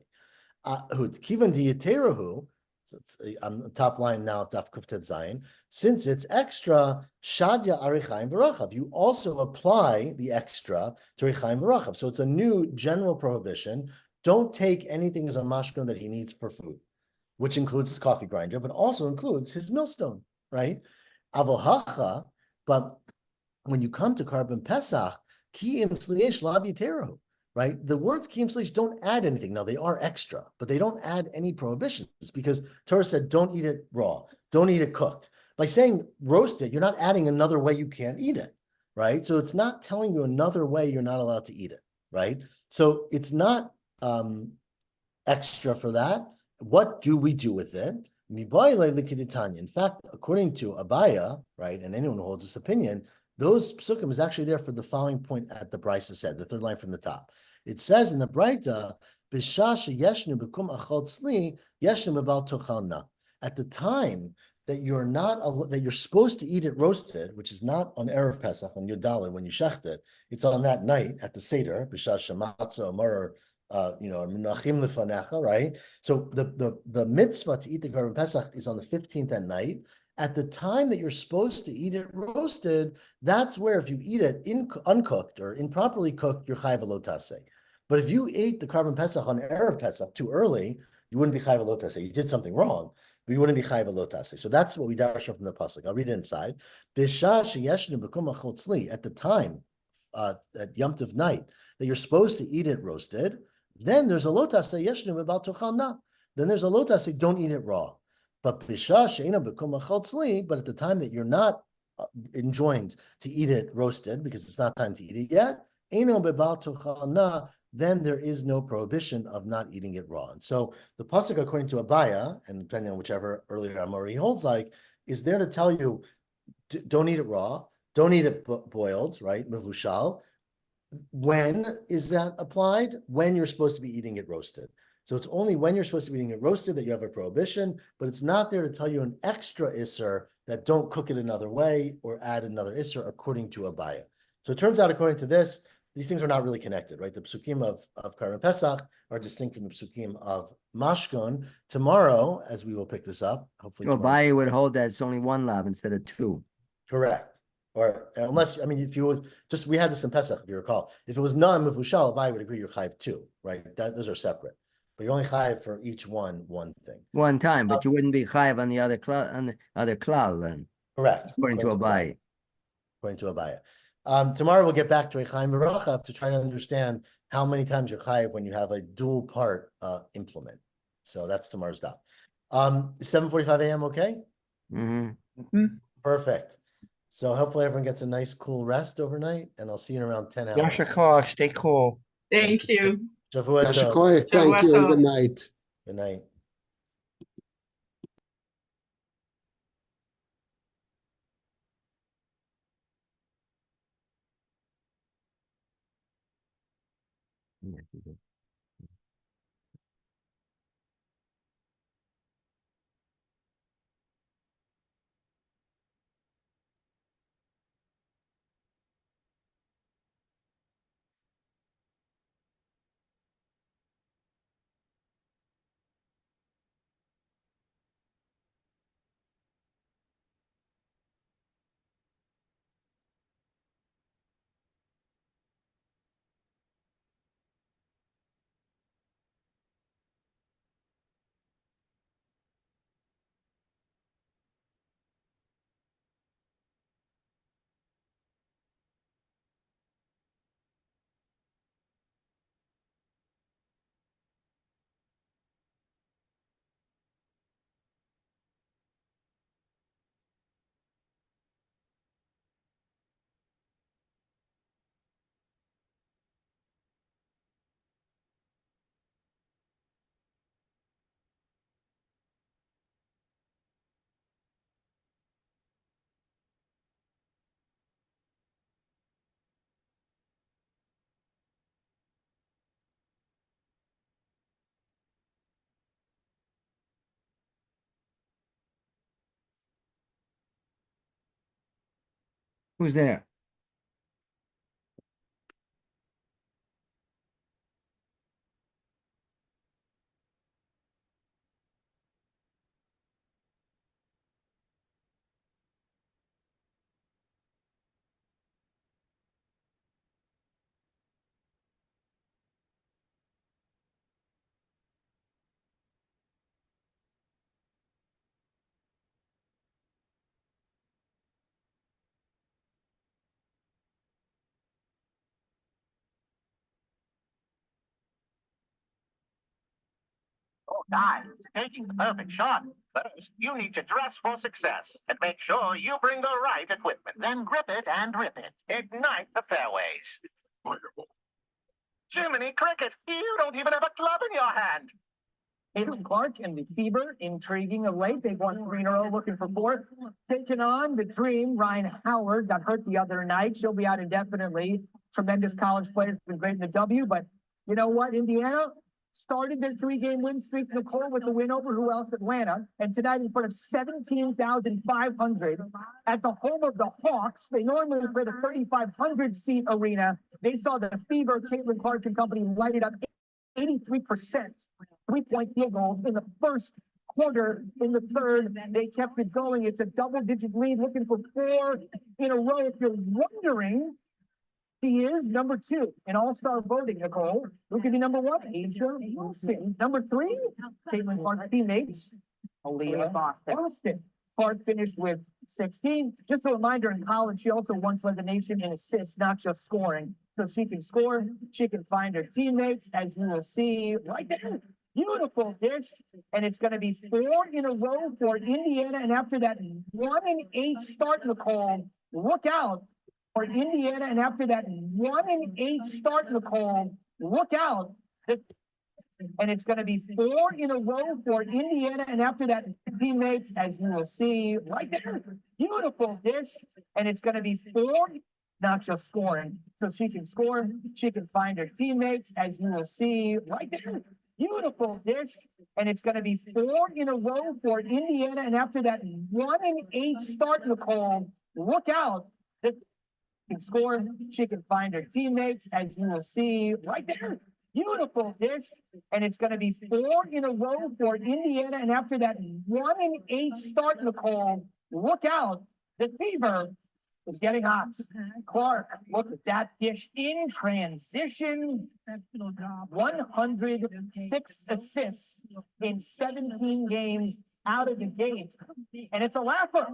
A: Kivan diyeterahu. So it's on the top line now of Daf Kuftet Zayin. Since it's extra, shadya arichaim v'rachav. You also apply the extra to rechaim v'rachav. So it's a new general prohibition. Don't take anything as a mashkon that he needs for food, which includes his coffee grinder, but also includes his millstone, right? Avohacha, but when you come to Carbon Pesach, ki imsliyesh lav yiteru, right? The words ki imsliyesh don't add anything. Now they are extra, but they don't add any prohibitions because Torah said don't eat it raw, don't eat it cooked. By saying roast it, you're not adding another way you can't eat it, right? So it's not telling you another way you're not allowed to eat it, right? So it's not extra for that. What do we do with it? In fact, according to Abaya, right, and anyone who holds this opinion, those psukim is actually there for the following point at the Brisa said, the third line from the top. It says in the Brita, at the time that you're supposed to eat it roasted, which is not on Erev Pesach, on Yudaleh, when you shecht it, it's on that night at the Seder, right? So the mitzvah to eat the Korban Pesach is on the 15th at night. At the time that you're supposed to eat it roasted, that's where if you eat it uncooked or improperly cooked, you're chayv lo taseh. But if you ate the Korban Pesach on Erev Pesach too early, you wouldn't be chayv lo taseh. You did something wrong, but you wouldn't be chayv lo taseh. So that's what we darshan from the pasuk. I'll read it inside. At the time, at Yom Tov night, that you're supposed to eat it roasted, then there's a lotase yeshnu about tochana. Then there's a lotase, don't eat it raw. But but at the time that you're not enjoined to eat it roasted because it's not time to eat it yet, then there is no prohibition of not eating it raw. And so the pasuk, according to Abaya, and depending on whichever earlier Amori holds like, is there to tell you, don't eat it raw, don't eat it boiled, right? Mevushal. When is that applied? When you're supposed to be eating it roasted. So it's only when you're supposed to be eating it roasted that you have a prohibition, but it's not there to tell you an extra isser that don't cook it another way or add another isser according to Abaya. So it turns out, according to this, these things are not really connected, right? The psukim of Karban Pesach are distinct from the psukim of Mashkon. Tomorrow, as we will pick this up, hopefully
B: So
A: tomorrow.
B: Abaye would hold that it's only one lav instead of two.
A: Correct. Or unless, I mean, if you would just, we had this in Pesach, if you recall. If it was non-mevushal, I would agree you're chayiv two, right? Those are separate. But you're only chayiv for each one thing.
B: One time, but you wouldn't be chayiv on the other cloud then.
A: Correct.
B: According to Abaye.
A: According to Abaya. Tomorrow we'll get back to Rechaim V'Rachav to try to understand how many times you're chayiv when you have a dual part implement. So that's tomorrow's daf. 7:45 a.m. Okay.
B: Mm-hmm.
A: Perfect. So hopefully everyone gets a nice cool rest overnight, and I'll see you in around 10 hours.
C: Yasher Koach, stay cool.
D: Thank you.
A: Shavua
E: Yasher
A: tov.
E: Koach, thank you and good night.
A: Good night.
B: Who's there?
D: Guide to taking the perfect shot. First, you need to dress for success and make sure you bring the right equipment. Then grip it and rip it. Ignite the fairways. Wonderful. Jiminy Cricket, you don't even have a club in your hand.
E: Caitlin Clark and the Fever, intriguing of late. They've won 3 in a row, looking for 4. Taking on the Dream, Ryan Howard got hurt the other night. She'll be out indefinitely. Tremendous college player, been great in the W. But you know what? Indiana started their 3-game win streak, Nicole, with the win over who else? Atlanta. And tonight in front of 17,500 at the home of the Hawks. They normally play the 3,500 seat arena. They saw the Fever, Caitlin Clark and company light it up 83%. 3-point field goals in the first quarter. In the third, they kept it going. It's a double-digit lead, looking for 4 in a row. If you're wondering, she is number 2 in all-star voting, Nicole. Who could be number 1? Asia Wilson. Number 3, Caitlin Clark's teammates, Aaliyah Boston. Clark finished with 16. Just a reminder, in college, she also once led the nation in assists, not just scoring. So she can score, she can find her teammates, as you will see right there. Beautiful dish, and it's going to be 4 in a row for Indiana. And after that 1-8 start, Nicole, look out for Indiana. And after that 1-8 start, Nicole, look out. And it's going to be 4 in a row for Indiana. And after that, teammates, as you will see right there. Beautiful dish, and it's going to be 4. Not just scoring. So she can score, she can find her teammates, as you will see right there. Beautiful dish, and it's going to be 4 in a row for Indiana. And after that 1-8 start, Nicole, look out. She can score, she can find her teammates, as you will see right there. Beautiful dish, and it's going to be 4 in a row for Indiana. And after that 1-8 start, Nicole, look out. The Fever is getting hot. Clark, look at that dish in transition. 106 assists in 17 games out of the gate. And it's a laugher.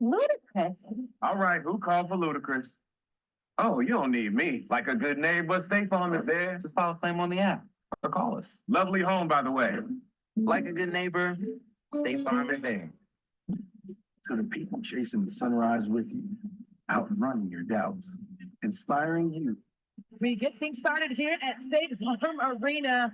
E: Ludicrous.
F: All right, who called for ludicrous? Oh, you don't need me. Like a good neighbor, State Farm is there.
G: Just file a claim on the app or call us.
F: Lovely home, by the way.
G: Like a good neighbor, State Farm is there.
H: To the people chasing the sunrise with you, outrunning your doubts, inspiring you.
I: We get things started here at State Farm Arena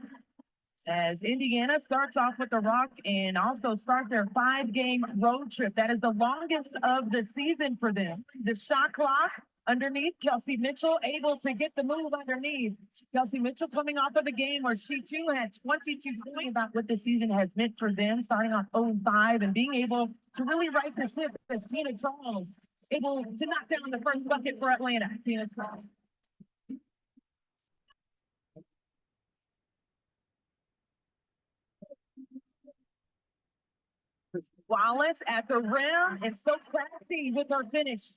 I: as Indiana starts off with the Rock and also start their 5-game road trip. That is the longest of the season for them. The shot clock underneath, Kelsey Mitchell able to get the move underneath. Kelsey Mitchell coming off of a game where she too had 22 points. About what the season has meant for them, starting off 0-5 and being able to really right the ship as Tina Charles able to knock down the first bucket for Atlanta. Tina Charles. Wallace at the rim and so crafty with her finish.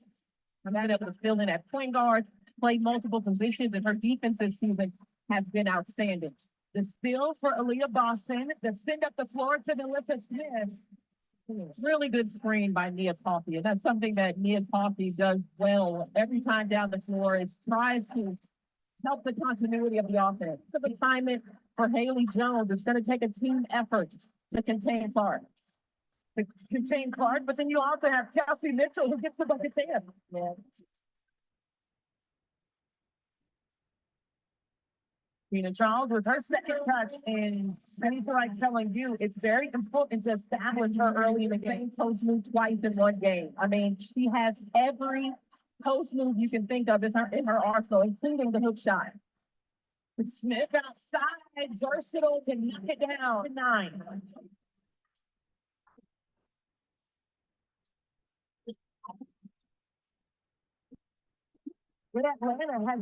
I: I'm not able to fill in at point guard, played multiple positions, and her defense this season has been outstanding. The steal for Aaliyah Boston, the send up the floor to Melissa Smith. Really good screen by Nia Coffey, and that's something that Nia Coffey does well every time down the floor. It tries to help the continuity of the offense. It's an assignment for Haley Jones. It's going to take a team effort to contain Clark. But then you also have Kelsey Mitchell who gets the bucket there. Yeah. Tina Charles with her second touch, and Sunny's like telling you it's very important to establish her early in the game. Post move twice in one game. I mean, she has every post move you can think of in her arsenal, including the hook shot. Smith outside, versatile, can knock it down. 9. With Atlanta has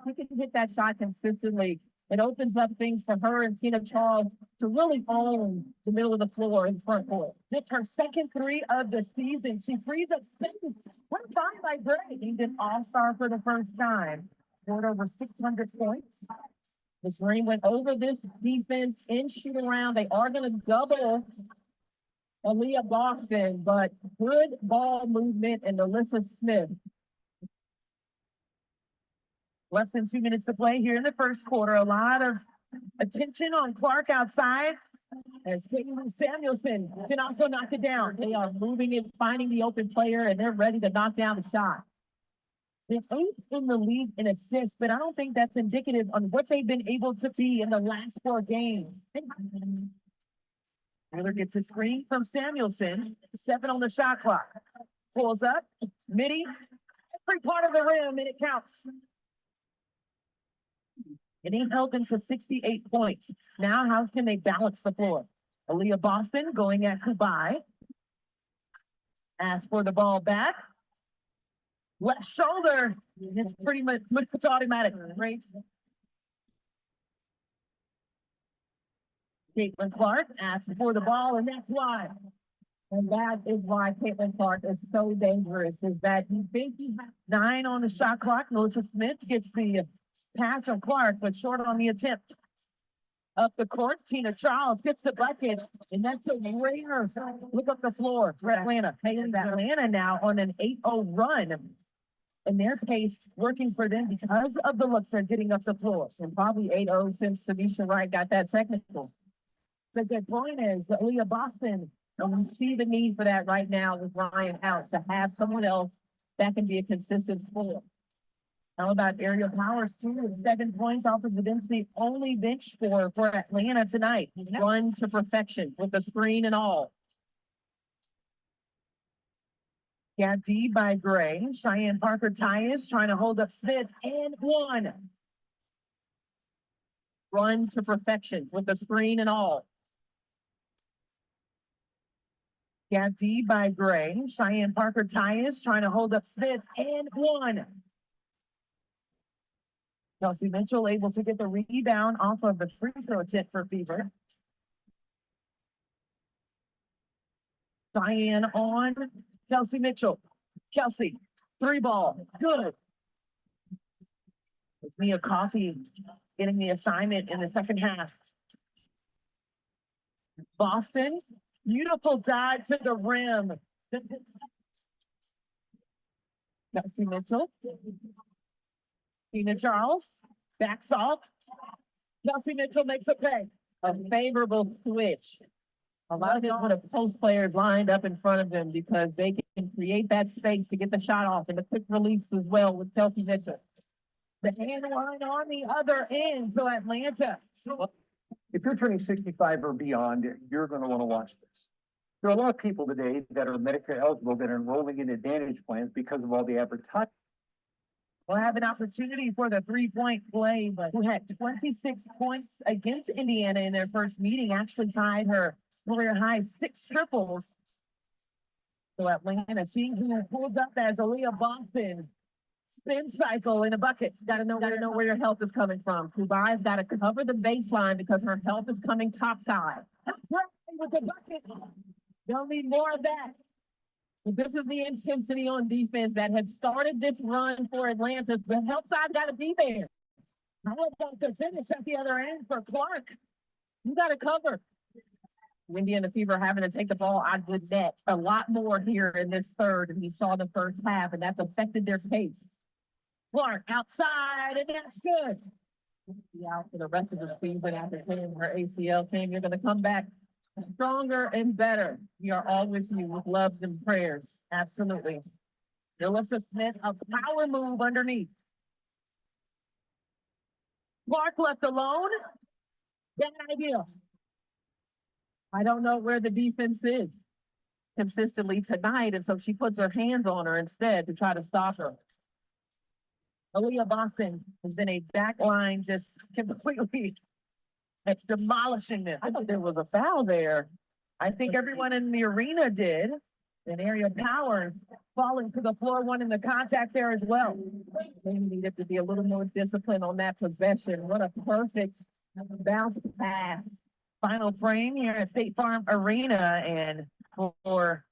I: he can hit that shot consistently. It opens up things for her and Tina Charles to really own the middle of the floor in front court. This is her second 3 of the season. She frees up space. What a find by Gray. He did all-star for the first time. Scored over 600 points. The Dream went over this defense in shoot around. They are going to double Aaliyah Boston, but good ball movement and Alyssa Smith. Less than 2 minutes to play here in the first quarter. A lot of attention on Clark outside as Caitlin Samuelson can also knock it down. They are moving and finding the open player, and they're ready to knock down the shot. They're 8th in the league in assists, but I don't think that's indicative on what they've been able to be in the last 4 games. Taylor gets a screen from Samuelson, 7 on the shot clock. Pulls up, midi, every part of the rim, and it counts. And he held them to 68 points. Now, how can they balance the floor? Aaliyah Boston going at Kubai. Asks for the ball back. Left shoulder. It's pretty much automatic, right? Caitlin Clark asks for the ball, and that's why. And that is why Caitlin Clark is so dangerous, is that you think you have 9 on the shot clock. Melissa Smith gets the pass from Clark, but short on the attempt. Up the court, Tina Charles gets the bucket, and that's a ringer. Look up the floor for Atlanta. Hey, Atlanta now on an 8-0 run. And their pace working for them because of the looks they're getting up the floor. And probably 8-0 since Tanisha Wright got that technical. So good point is that Aaliyah Boston, and we see the need for that right now with Ryan out, to have someone else that can be a consistent scorer. How about Ariel Powers too, with 7 points off of the bench, the only bench scorer for Atlanta tonight. Run to perfection with the screen and all. Yeah, D by Gray. Cheyenne Parker Tyus trying to hold up Smith and 1. Run to perfection with the screen and all. Yeah, D by Gray. Cheyenne Parker Tyus trying to hold up Smith and 1. Kelsey Mitchell able to get the rebound off of the free throw attempt for Fever. Cheyenne on Kelsey Mitchell. Kelsey, 3 ball, good. Mia Coffey getting the assignment in the second half. Boston, beautiful dive to the rim. Kelsey Mitchell. Tina Charles backs off. Kelsey Mitchell makes a play. A favorable switch. A lot of them would have post players lined up in front of them because they can create that space to get the shot off, and the quick release as well with Kelsey Mitchell. The hand line on the other end, so Atlanta.
E: If you're turning 65 or beyond, you're going to want to watch this. There are a lot of people today that are Medicare eligible that are enrolling in Advantage plans because of all the advertising.
I: We'll have an opportunity for the 3-point play, but who had 26 points against Indiana in their first meeting, actually tied her career high 6 triples. So Atlanta seeing who pulls up as Aaliyah Boston. Spin cycle in a bucket. Gotta know where your help is coming from. Kubai's got to cover the baseline because her help is coming topside. With the bucket. They'll need more of that. This is the intensity on defense that has started this run for Atlanta. The help side got to be there. How about the finish at the other end for Clark? You got to cover. Indiana Fever having to take the ball out of the net a lot more here in this third. And we saw the first half, and that's affected their pace. Clark outside, and that's good. Be out for the rest of the season after playing her ACL team. You're going to come back stronger and better. We are all with you with loves and prayers. Absolutely. Alyssa Smith, a power move underneath. Clark left alone. Bad idea. I don't know where the defense is consistently tonight, and so she puts her hands on her instead to try to stop her. Aaliyah Boston has been a back line just completely demolishing them. I thought there was a foul there. I think everyone in the arena did. And Ariel Powers falling to the floor, one in the contact there as well. They needed to be a little more disciplined on that possession. What a perfect bounce pass. Final frame here at State Farm Arena, and for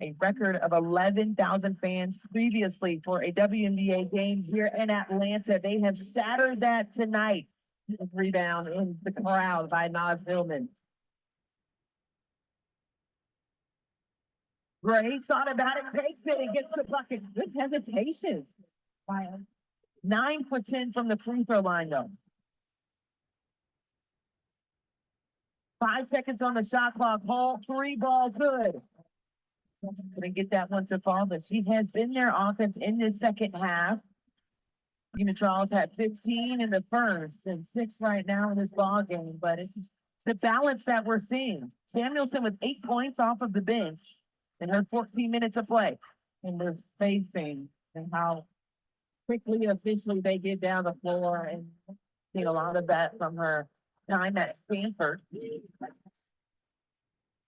I: a record of 11,000 fans previously for a WNBA game here in Atlanta. They have shattered that tonight. Rebound in the crowd by Naz Hillman. Gray thought about it, takes it, and gets the bucket. Good hesitation. 9 for 10 from the free throw line, though. 5 seconds on the shot clock. Hall 3 ball good. Couldn't get that one to fall, but she has been their offense in the second half. Charles had 15 in the first and 6 right now in this ball game, but it's the balance that we're seeing. Samuelson with 8 points off of the bench in her 14 minutes of play. And the spacing and how quickly and efficiently they get down the floor, and seeing a lot of that from her time at Stanford.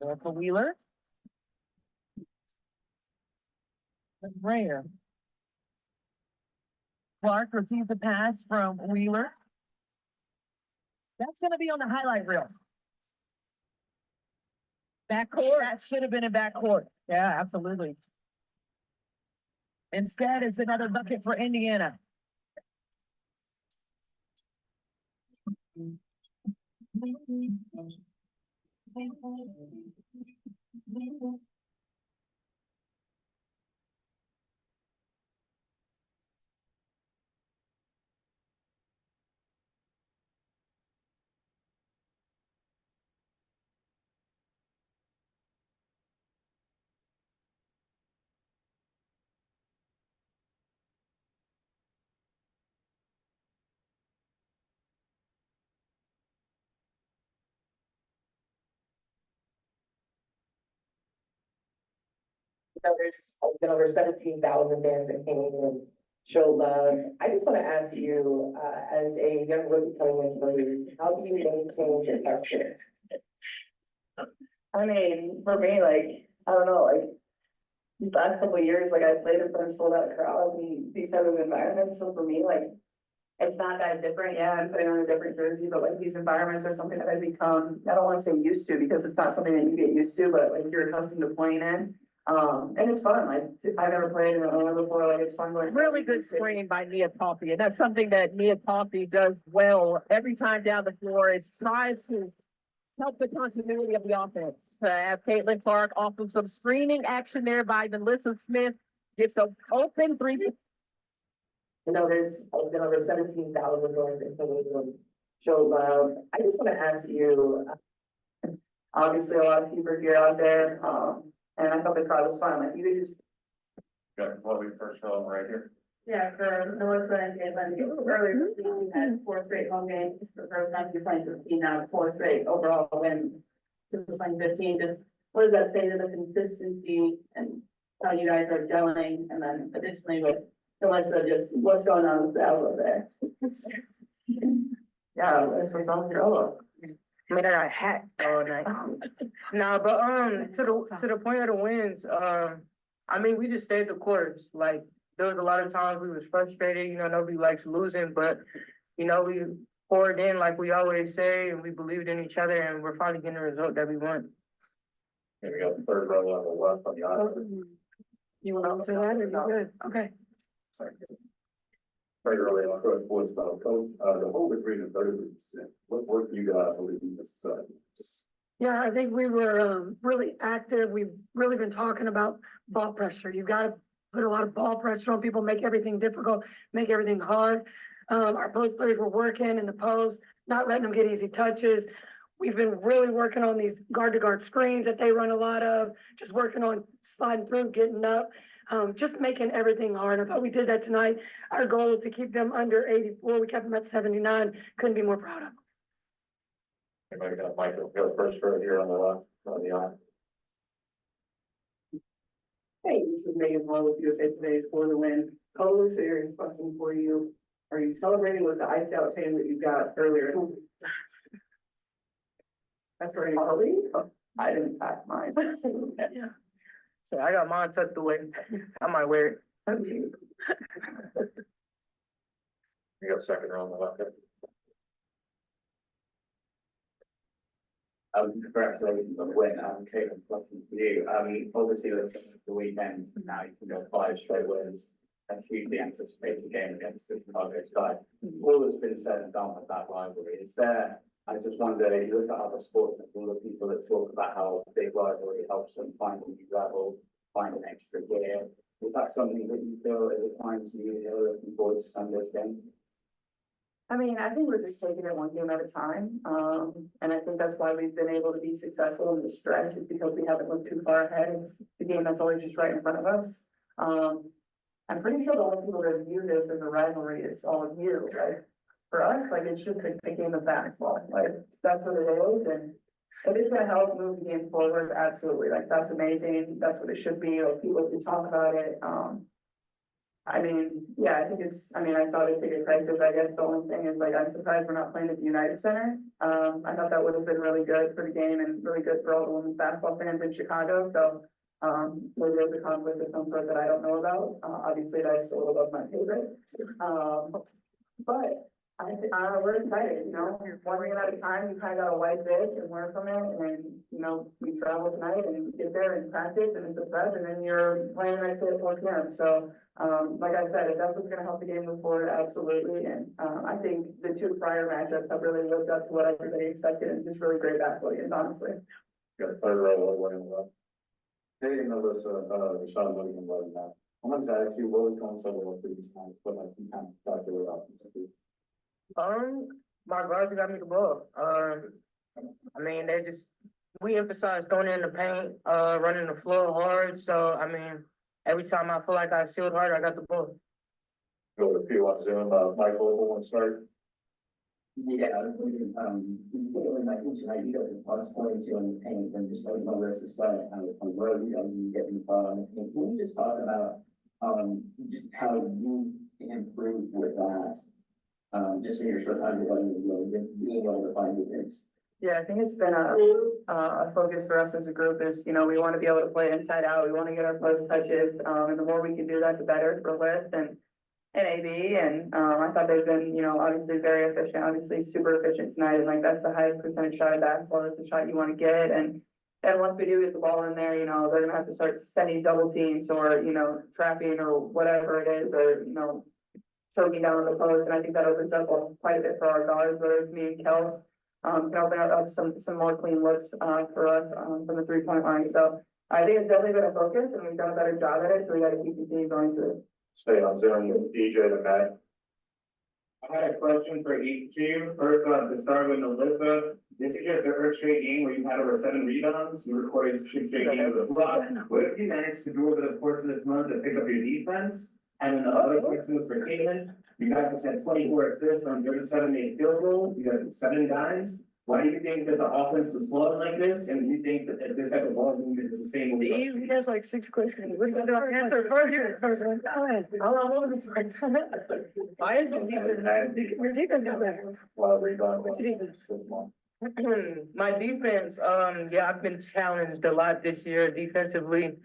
I: For Wheeler. Rare. Clark receives a pass from Wheeler. That's going to be on the highlight reel. Backcourt. That should have been a backcourt. Yeah, absolutely. Instead, it's another bucket for Indiana.
J: There's been over 17,000 fans that came and showed love. I just want to ask you, as a young rookie coming into the league, how do you maintain your passion? I mean, for me, like, I don't know, like, these last couple of years, like, I've played in front of sold out crowds and these type of environments. So for me, like, it's not that different. Yeah, I'm putting on a different jersey, but like these environments are something that I've become, I don't want to say used to, because it's not something that you get used to, but like you're accustomed to playing in. And it's fun. Like, I've never played in Atlanta before. Like, it's fun. Going
I: Really good screen by Nia Poppy, and that's something that Nia Poppy does well every time down the floor. It tries to help the continuity of the offense. As Caitlin Clark off of some screening action there by Melissa Smith gets an open three.
J: You know, there's been over 17,000 dollars in show love. I just want to ask you, obviously a lot of people here out there, and I thought the crowd was fun. Like, you could just.
F: Got what we first show them right here.
J: Yeah, for Melissa and Caitlin, earlier, we had 4 straight home games for the first time. You're playing 15 now, 4 straight overall wins since playing 15. Just what does that say to the consistency and how you guys are gelling? And then additionally with Melissa, just what's going on with the elbow there? Yeah, that's what's wrong with your elbow.
K: I mean, I got a hat all night. Nah, but to the point of the wins, I mean, we just stayed the course. Like, there was a lot of times we was frustrated. You know, nobody likes losing, but you know, we poured in like we always say, and we believed in each other, and we're finally getting the result that we want.
F: And we got the third row on the left on the island.
K: You want to say that, or you good? Okay.
F: Very early on, Coach Boyd's about coach, the whole agreement, 30%. What work you guys will be this side?
K: Yeah, I think we were really active. We've really been talking about ball pressure. You've got to put a lot of ball pressure on people, make everything difficult, make everything hard. Our post players were working in the post, not letting them get easy touches. We've been really working on these guard to guard screens that they run a lot of, just working on sliding through, getting up, just making everything hard. I thought we did that tonight. Our goal is to keep them under 84. We kept them at 79. Couldn't be more proud of them.
F: Anybody got Michael, go first row here on the left, on the aisle.
J: Hey, this is Megan Hall with USA Today's For the Win. Totally serious question for you. Are you celebrating with the iced out tan that you got earlier? That's very early. I didn't pack mine.
K: Yeah. So I got mine tucked away. I might wear it.
F: You got second row on the left.
L: Congratulations on the win. Caitlin, question for you. Obviously, it's the weekend, and now you can go 5 straight wins. A hugely anticipated game against the Chicago side. All that's been said and done with that rivalry, is there? I just wonder, if you look at other sports and all the people that talk about how big rivalry helps them find a new level, find an extra gear. Is that something that you feel is applying to you, looking forward to Sunday's game?
J: I mean, I think we're just taking it one game at a time. And I think that's why we've been able to be successful in this stretch, is because we haven't looked too far ahead. It's the game that's always just right in front of us. I'm pretty sure the only people that view this as a rivalry is all of you, right? For us, like, it's just a game of basketball, like, that's what it is, and if it's gonna help move the game forward, absolutely, like, that's amazing, that's what it should be, like, people who talk about it, I mean, yeah, I think I mean, I saw the ticket prices, I guess the only thing is, like, I'm surprised we're not playing at the United Center. I thought that would have been really good for the game and really good for all the women's basketball fans in Chicago, so, maybe there's a conflict of some sort that I don't know about, obviously that's a little above my pay grade. But we're excited, you know, one game at a time, you kind of gotta wipe this and learn from it, and, you know, we travel tonight and get there and practice, and it's a prep, and then you're playing next day at 4 p.m. So, like I said, if that's what's gonna help the game move forward, absolutely, and, I think the 2 prior matchups have really lived up to what everybody expected, and just really great basketball games, honestly.
L: Got a third row winning well. Hey, Melissa, Rashad William, well, now. I wanted to ask you, what was going so well for this time, but like, you kind of talked about it.
E: My guards got me the ball. I mean, we emphasize going in the paint, running the floor hard. So, I mean, every time I feel like I sealed hard, I got the ball.
L: Go to P1 Zoom, Michael, want to start?
M: Yeah, I was thinking, like tonight, you guys are playing to in the paint and just like Melissa said, on where you guys are getting from. And can you just talk about, just how you improve with that? Just in your short time, being able to find new things.
J: Yeah, I think it's been a focus for us as a group is, you know, we want to be able to play inside out. We want to get our post touches. And the more we can do that, the better for List and AB. And I thought they've been, you know, obviously very efficient, obviously super efficient tonight. And like, that's the highest percentage shot of basketball. That's the shot you want to get. And once we do get the ball in there, you know, they're going to have to start sending double teams or, you know, trapping or whatever it is, or, you know, choking down on the post, and I think that opens up quite a bit for our guards, whether it's me and Kels, can open up some more clean looks, for us, from the 3-point line, so I think it's definitely been a focus, and we've done a better job at it, so we gotta keep continuing going to it.
L: Stay on Zoom with DJ to Matt. I had a question for each team. First, to start with Melissa. This is your 3rd straight game where you've had over 7 rebounds. You recorded 6 straight games with a block. What have you managed to do over the course of this month to pick up your defense? And then the other question was for Caitlin. You guys had 24 assists on 37 field goals. You had 7 dimes. Why do you think that the offense is flowing like this? And do you think that this type of ball movement is sustainable?
E: Easy, there's like 6 questions. We're gonna do an answer first. How long was it? Why is your defense got better? My defense, yeah, I've been challenged a lot this year defensively.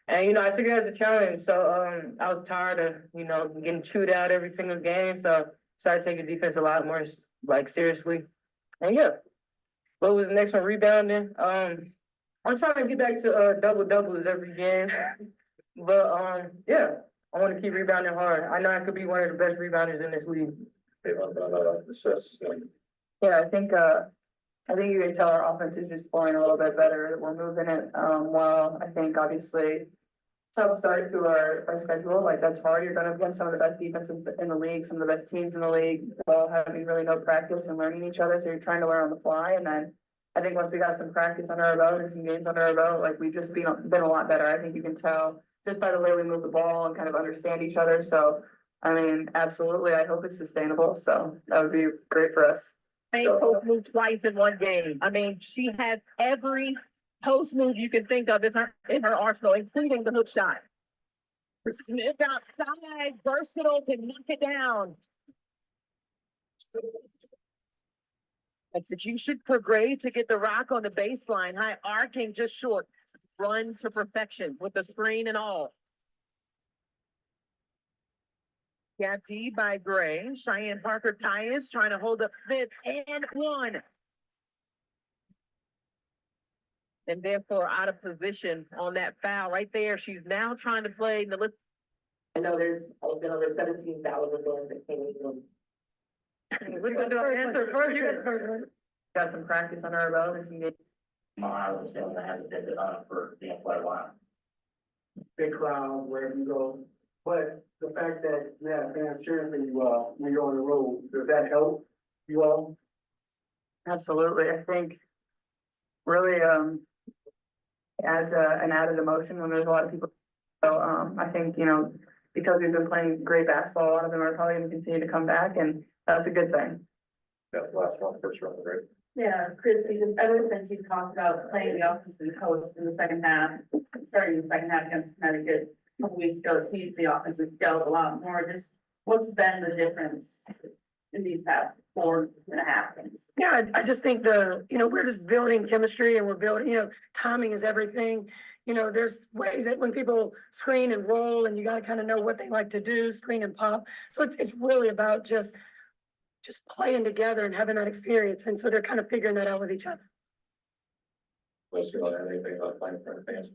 E: And, you know, I took it as a challenge. So, I was tired of, you know, getting chewed out every single game. So, started taking defense a lot more, like, seriously. And yeah, what was the next one? Rebounding. I'm trying to get back to double-doubles every game. But, yeah, I want to keep rebounding hard. I know I could be one of the best rebounders in this league. Yeah, I think you can tell our offense is just flowing a little bit better. We're moving it well. I think obviously tough start to our schedule. Like, that's hard. You're going up against some of the best defenses in the league, some of the best teams in the league, all having really no practice and learning each other. So you're trying to learn on the fly. And then I think once we got some practice under our belt and some games under our belt, like, we've just been a lot better. I think you can tell just by the way we move the ball and kind of understand each other. So, I mean, absolutely. I hope it's sustainable. So that would be great for us.
I: Post move twice in one game. I mean, she has every post move you can think of in her arsenal, including the hook shot. Smith outside, versatile, can knock it down. Execution for Gray to get the rock on the baseline. High arcing, just short. Run to perfection with the screen and all. Yeah, D by Gray. Cheyenne Parker Tyus trying to hold up 5th and 1. And therefore out of position on that foul right there. She's now trying to play the list.
J: I know there's been over 17,000 games that came in.
E: We're gonna do an answer first. You got the first one.
J: Got some practice under our belt and some games.
M: Miles still hasn't been for quite a while.
H: big crowd wherever you go. But the fact that you have fans cheering for you, when you're on the road, does that help you all?
J: Absolutely, I think really, adds an added emotion when there's a lot of people. So, I think, because we've been playing great basketball, a lot of them are probably gonna continue to come back, and that's a good thing.
L: That last one, first round, right?
J: Yeah, Chris, because ever since you talked about playing the offense and coast in the second half, starting the second half against Connecticut, a couple weeks ago, it seems the offense has gelled a lot more. Just what's been the difference in these past 4.5 games?
K: Yeah, I just think we're just building chemistry and we're building, timing is everything. There's ways that when people screen and roll and you gotta kind of know what they like to do, screen and pop. So it's really about just playing together and having that experience. And so they're kind of figuring that out with each other.
L: Most you want anything about playing for fans?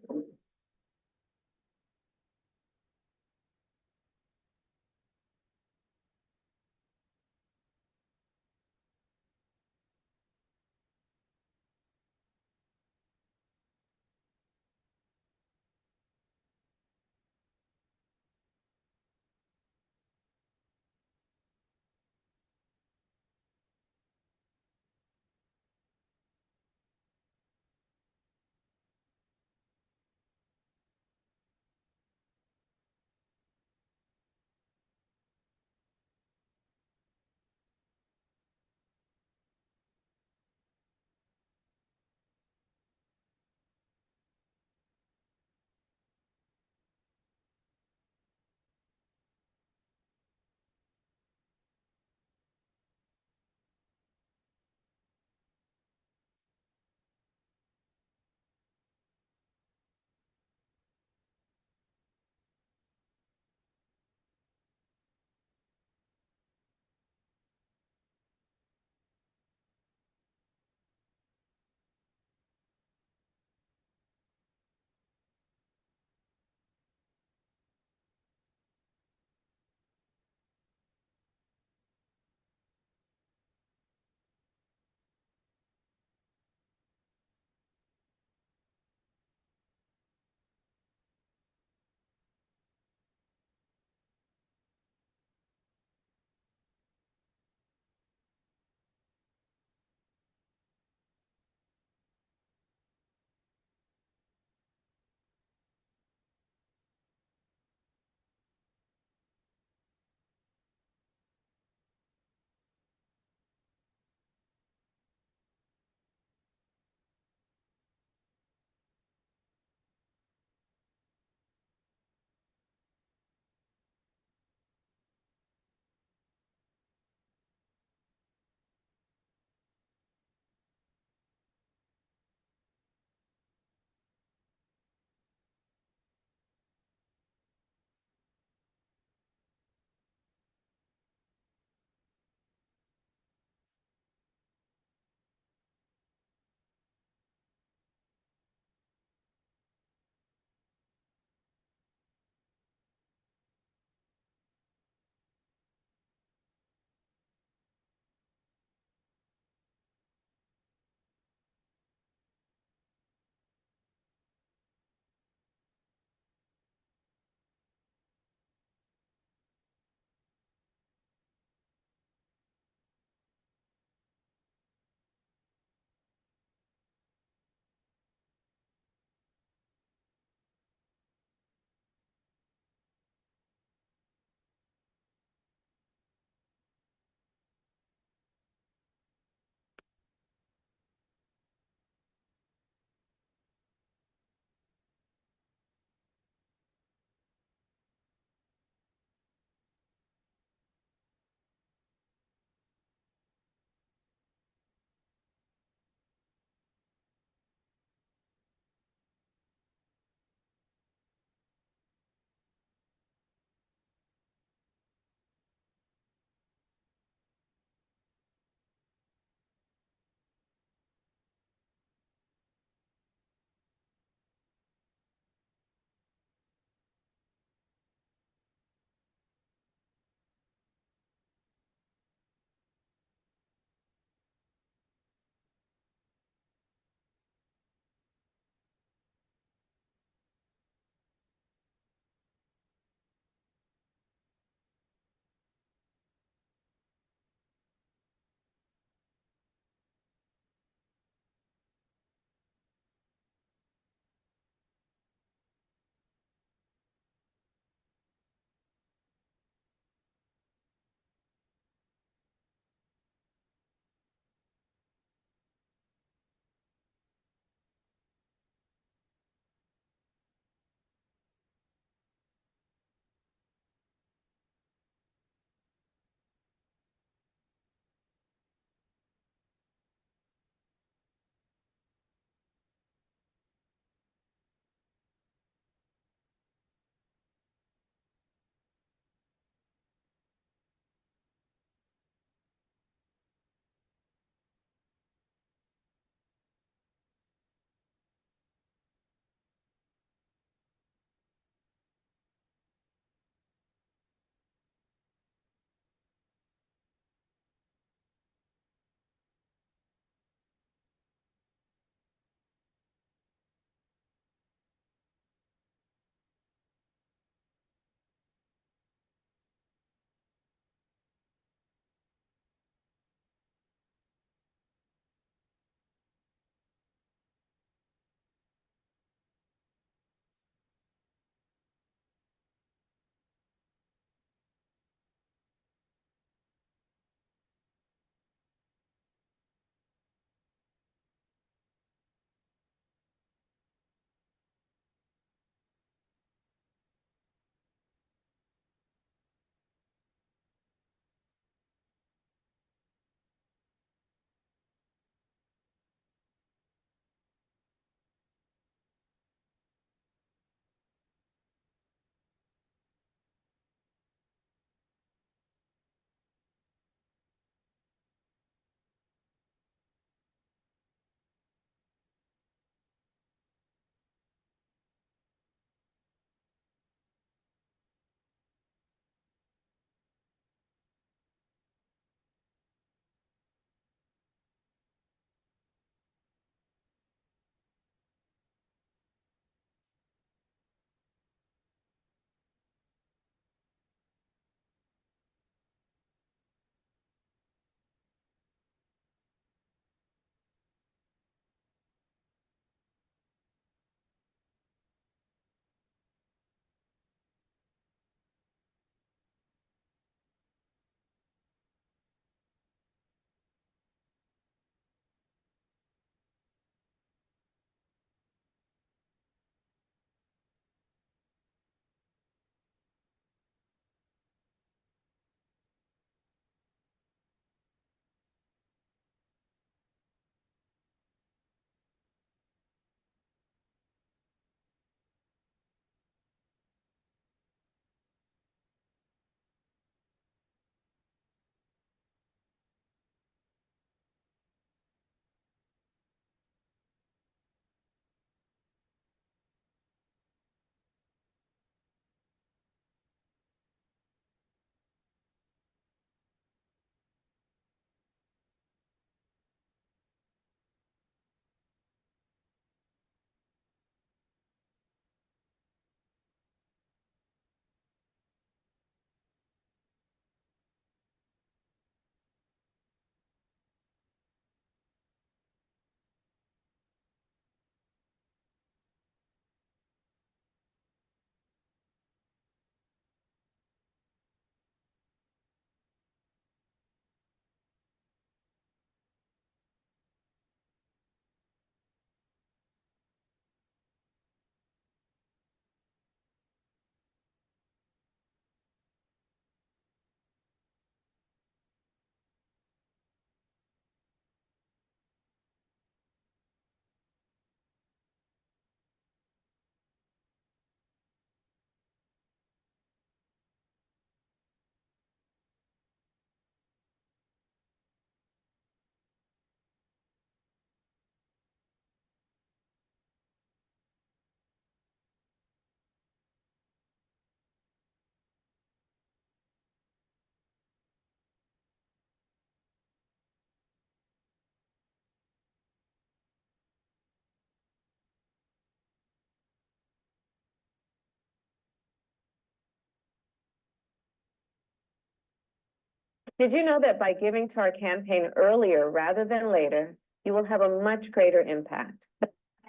N: Did you know that by giving to our campaign earlier rather than later, you will have a much greater impact?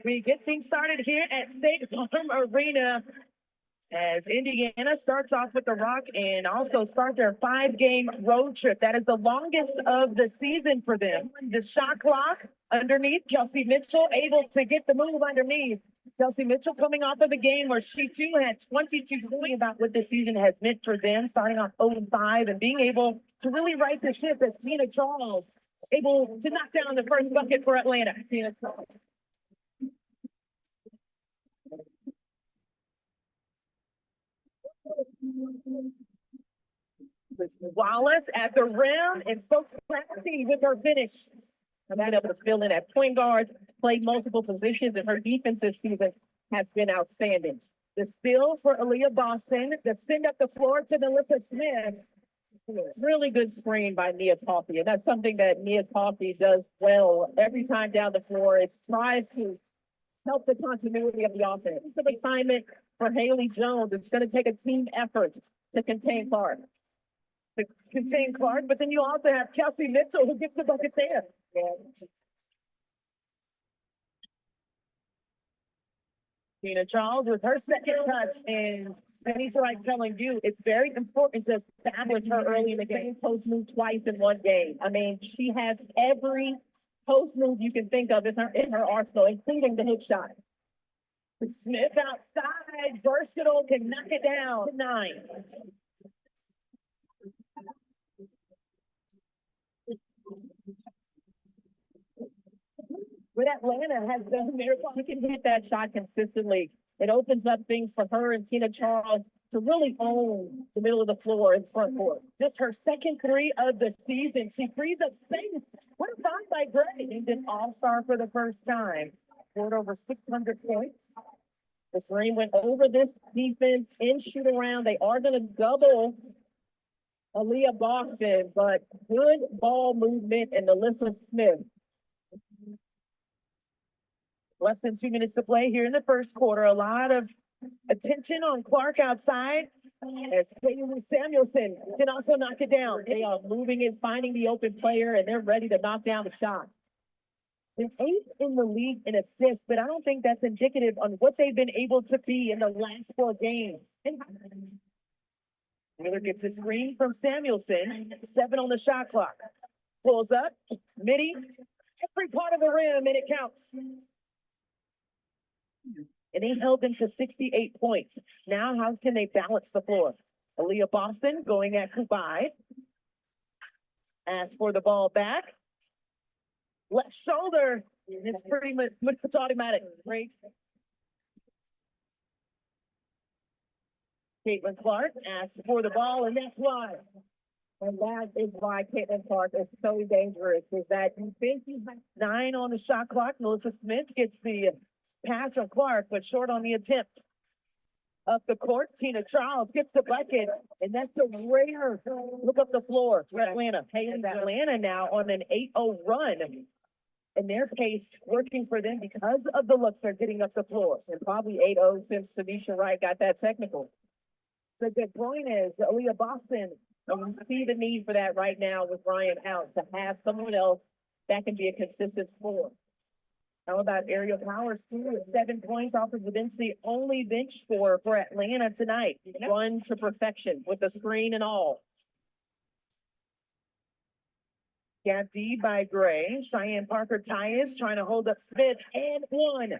I: We get things started here at State Farm Arena as Indiana starts off with the Rock and also start their 5-game road trip. That is the longest of the season for them. The shot clock underneath, Kelsey Mitchell able to get the move underneath. Kelsey Mitchell coming off of a game where she too had 22 points about what the season has meant for them, starting off 0-5 and being able to really right the ship as Tina Charles able to knock down the first bucket for Atlanta. Tina Charles. Wallace at the rim and so classy with her finish. Being able to fill in at point guard, played multiple positions, and her defense this season has been outstanding. The steal for Aaliyah Boston, the send up the floor to Melissa Smith. Really good screen by Nia Coffey, and that's something that Nia Coffey does well every time down the floor. It tries to help the continuity of the offense. It's an assignment for Haley Jones. It's going to take a team effort to contain Clark. But then you also have Kelsey Mitchell who gets the bucket there. Tina Charles with her second touch, and Penny's like telling you, it's very important to establish her early in the game. Post move twice in one game. I mean, she has every post move you can think of in her arsenal, including the hip shot. Smith outside, versatile, can knock it down. 9. What Atlanta has done there, she can hit that shot consistently. It opens up things for her and Tina Charles to really own the middle of the floor in front court. This her second 3 of the season. She frees up space. What a find by Gray. He's an all-star for the first time. Scored over 600 points. The Dream went over this defense in shoot around. They are going to double Aaliyah Boston, but good ball movement and Melissa Smith. Less than 2 minutes to play here in the first quarter. A lot of attention on Clark outside as Caitlin Samuelson can also knock it down. They are moving and finding the open player, and they're ready to knock down the shot. They're 8th in the league in assists, but I don't think that's indicative on what they've been able to be in the last 4 games. Miller gets a screen from Samuelson. 7 on the shot clock. Pulls up, midi, every part of the rim, and it counts. And they held them to 68 points. Now, how can they balance the floor? Aaliyah Boston going at Kubai. As for the ball back. Left shoulder. It's pretty much it's automatic. Great. Caitlin Clark asks for the ball, and that's why. And that is why Caitlin Clark is so dangerous, is that you think you have 9 on the shot clock. Melissa Smith gets the pass from Clark, but short on the attempt. Up the court, Tina Charles gets the bucket, and that's a rare look up the floor for Atlanta. Hey, Atlanta now on an 8-0 run. In their case, working for them because of the looks they're getting up the floor. And probably 8-0 since Tanisha Wright got that technical. So a good point is Aaliyah Boston. And we see the need for that right now with Ryan out, to have someone else that can be a consistent scorer. How about Ariel Powers too with 7 points off of the bench, the only bench scorer for Atlanta tonight. Run to perfection with the screen and all. Gap D by Gray. Cheyenne Parker Tyus trying to hold up Smith and 1.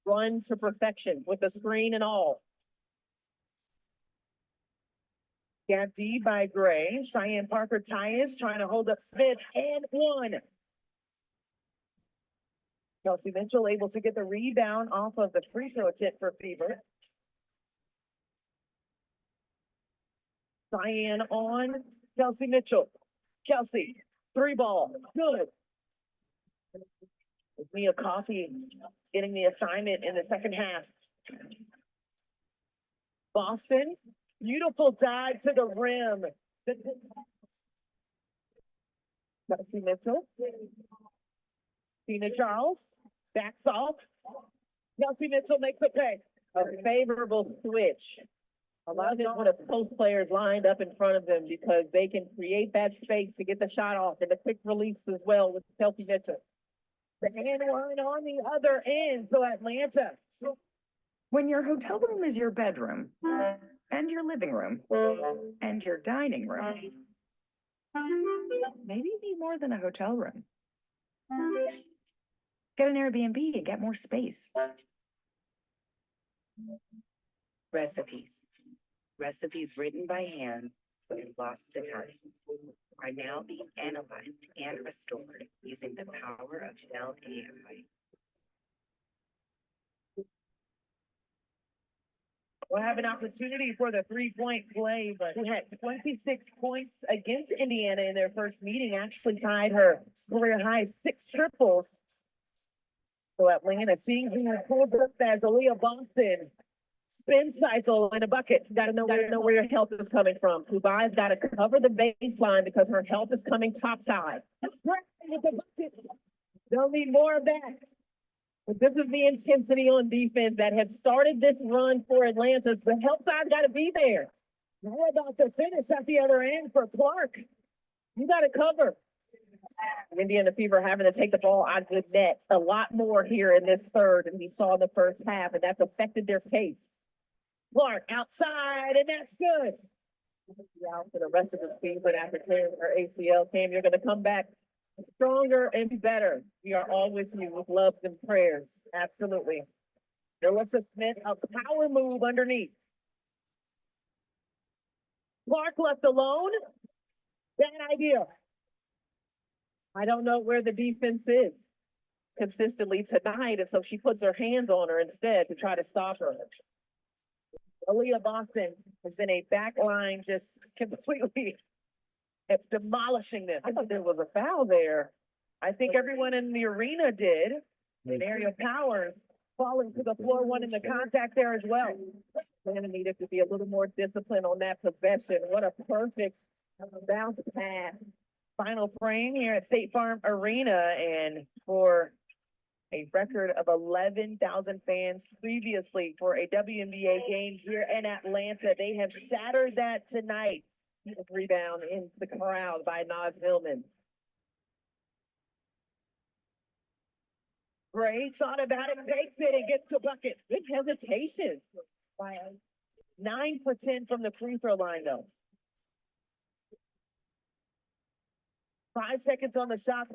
I: Run to perfection with the screen and all. Gap D by Gray. Cheyenne Parker Tyus trying to hold up Smith and 1. Kelsey Mitchell able to get the rebound off of the free throw attempt for Fever. Cheyenne on Kelsey Mitchell. Kelsey, 3 ball, good. Mia Coffey getting the assignment in the second half. Boston, beautiful dive to the rim. Kelsey Mitchell. Tina Charles backs off. Kelsey Mitchell makes a pay. A favorable switch A lot of them would have post players lined up in front of them because they can create that space to get the shot off and the quick release as well with Kelsey Mitchell. The hand one on the other end, so Atlanta.
O: When your hotel room is your bedroom and your living room and your dining room, maybe you need more than a hotel room. Get an Airbnb and get more space.
G: Recipes written by hand and lost to time are now being analyzed and restored using the power of Dell AI.
I: We'll have an opportunity for the 3-point play, but who had 26 points against Indiana in their first meeting, actually tied her career high 6 triples. So Atlanta seeing who pulls up as Aaliyah Boston. Spin cycle in a bucket. Gotta know where your health is coming from. Kubai's gotta cover the baseline because her health is coming topside. They'll need more of that. But this is the intensity on defense that has started this run for Atlanta. The help side gotta be there. Now about the finish at the other end for Clark. You gotta cover. Indiana Fever having to take the ball out of the net a lot more here in this third than we saw in the first half, and that's affected their pace. Clark outside, and that's good. Out for the rest of the season after clearing her ACL. Cam, you're going to come back stronger and better. We are all with you with love and prayers. Absolutely. Alyssa Smith, a power move underneath. Clark left alone. Bad idea. I don't know where the defense is consistently tonight, and so she puts her hands on her instead to try to stop her. Aaliyah Boston has been a back line just completely demolishing them. I thought there was a foul there. I think everyone in the arena did. And Ariel Powers falling to the floor, one in the contact there as well. Atlanta needed to be a little more disciplined on that possession. What a perfect bounce pass. Final frame here at State Farm Arena, and for a record of 11,000 fans previously for a WNBA game here in Atlanta. They have shattered that tonight. Rebound into the crowd by Naz Hillman. Gray thought about it, takes it, and gets the bucket. Good hesitation by 9 for 10 from the free throw line, though. 5 seconds on the shot clock.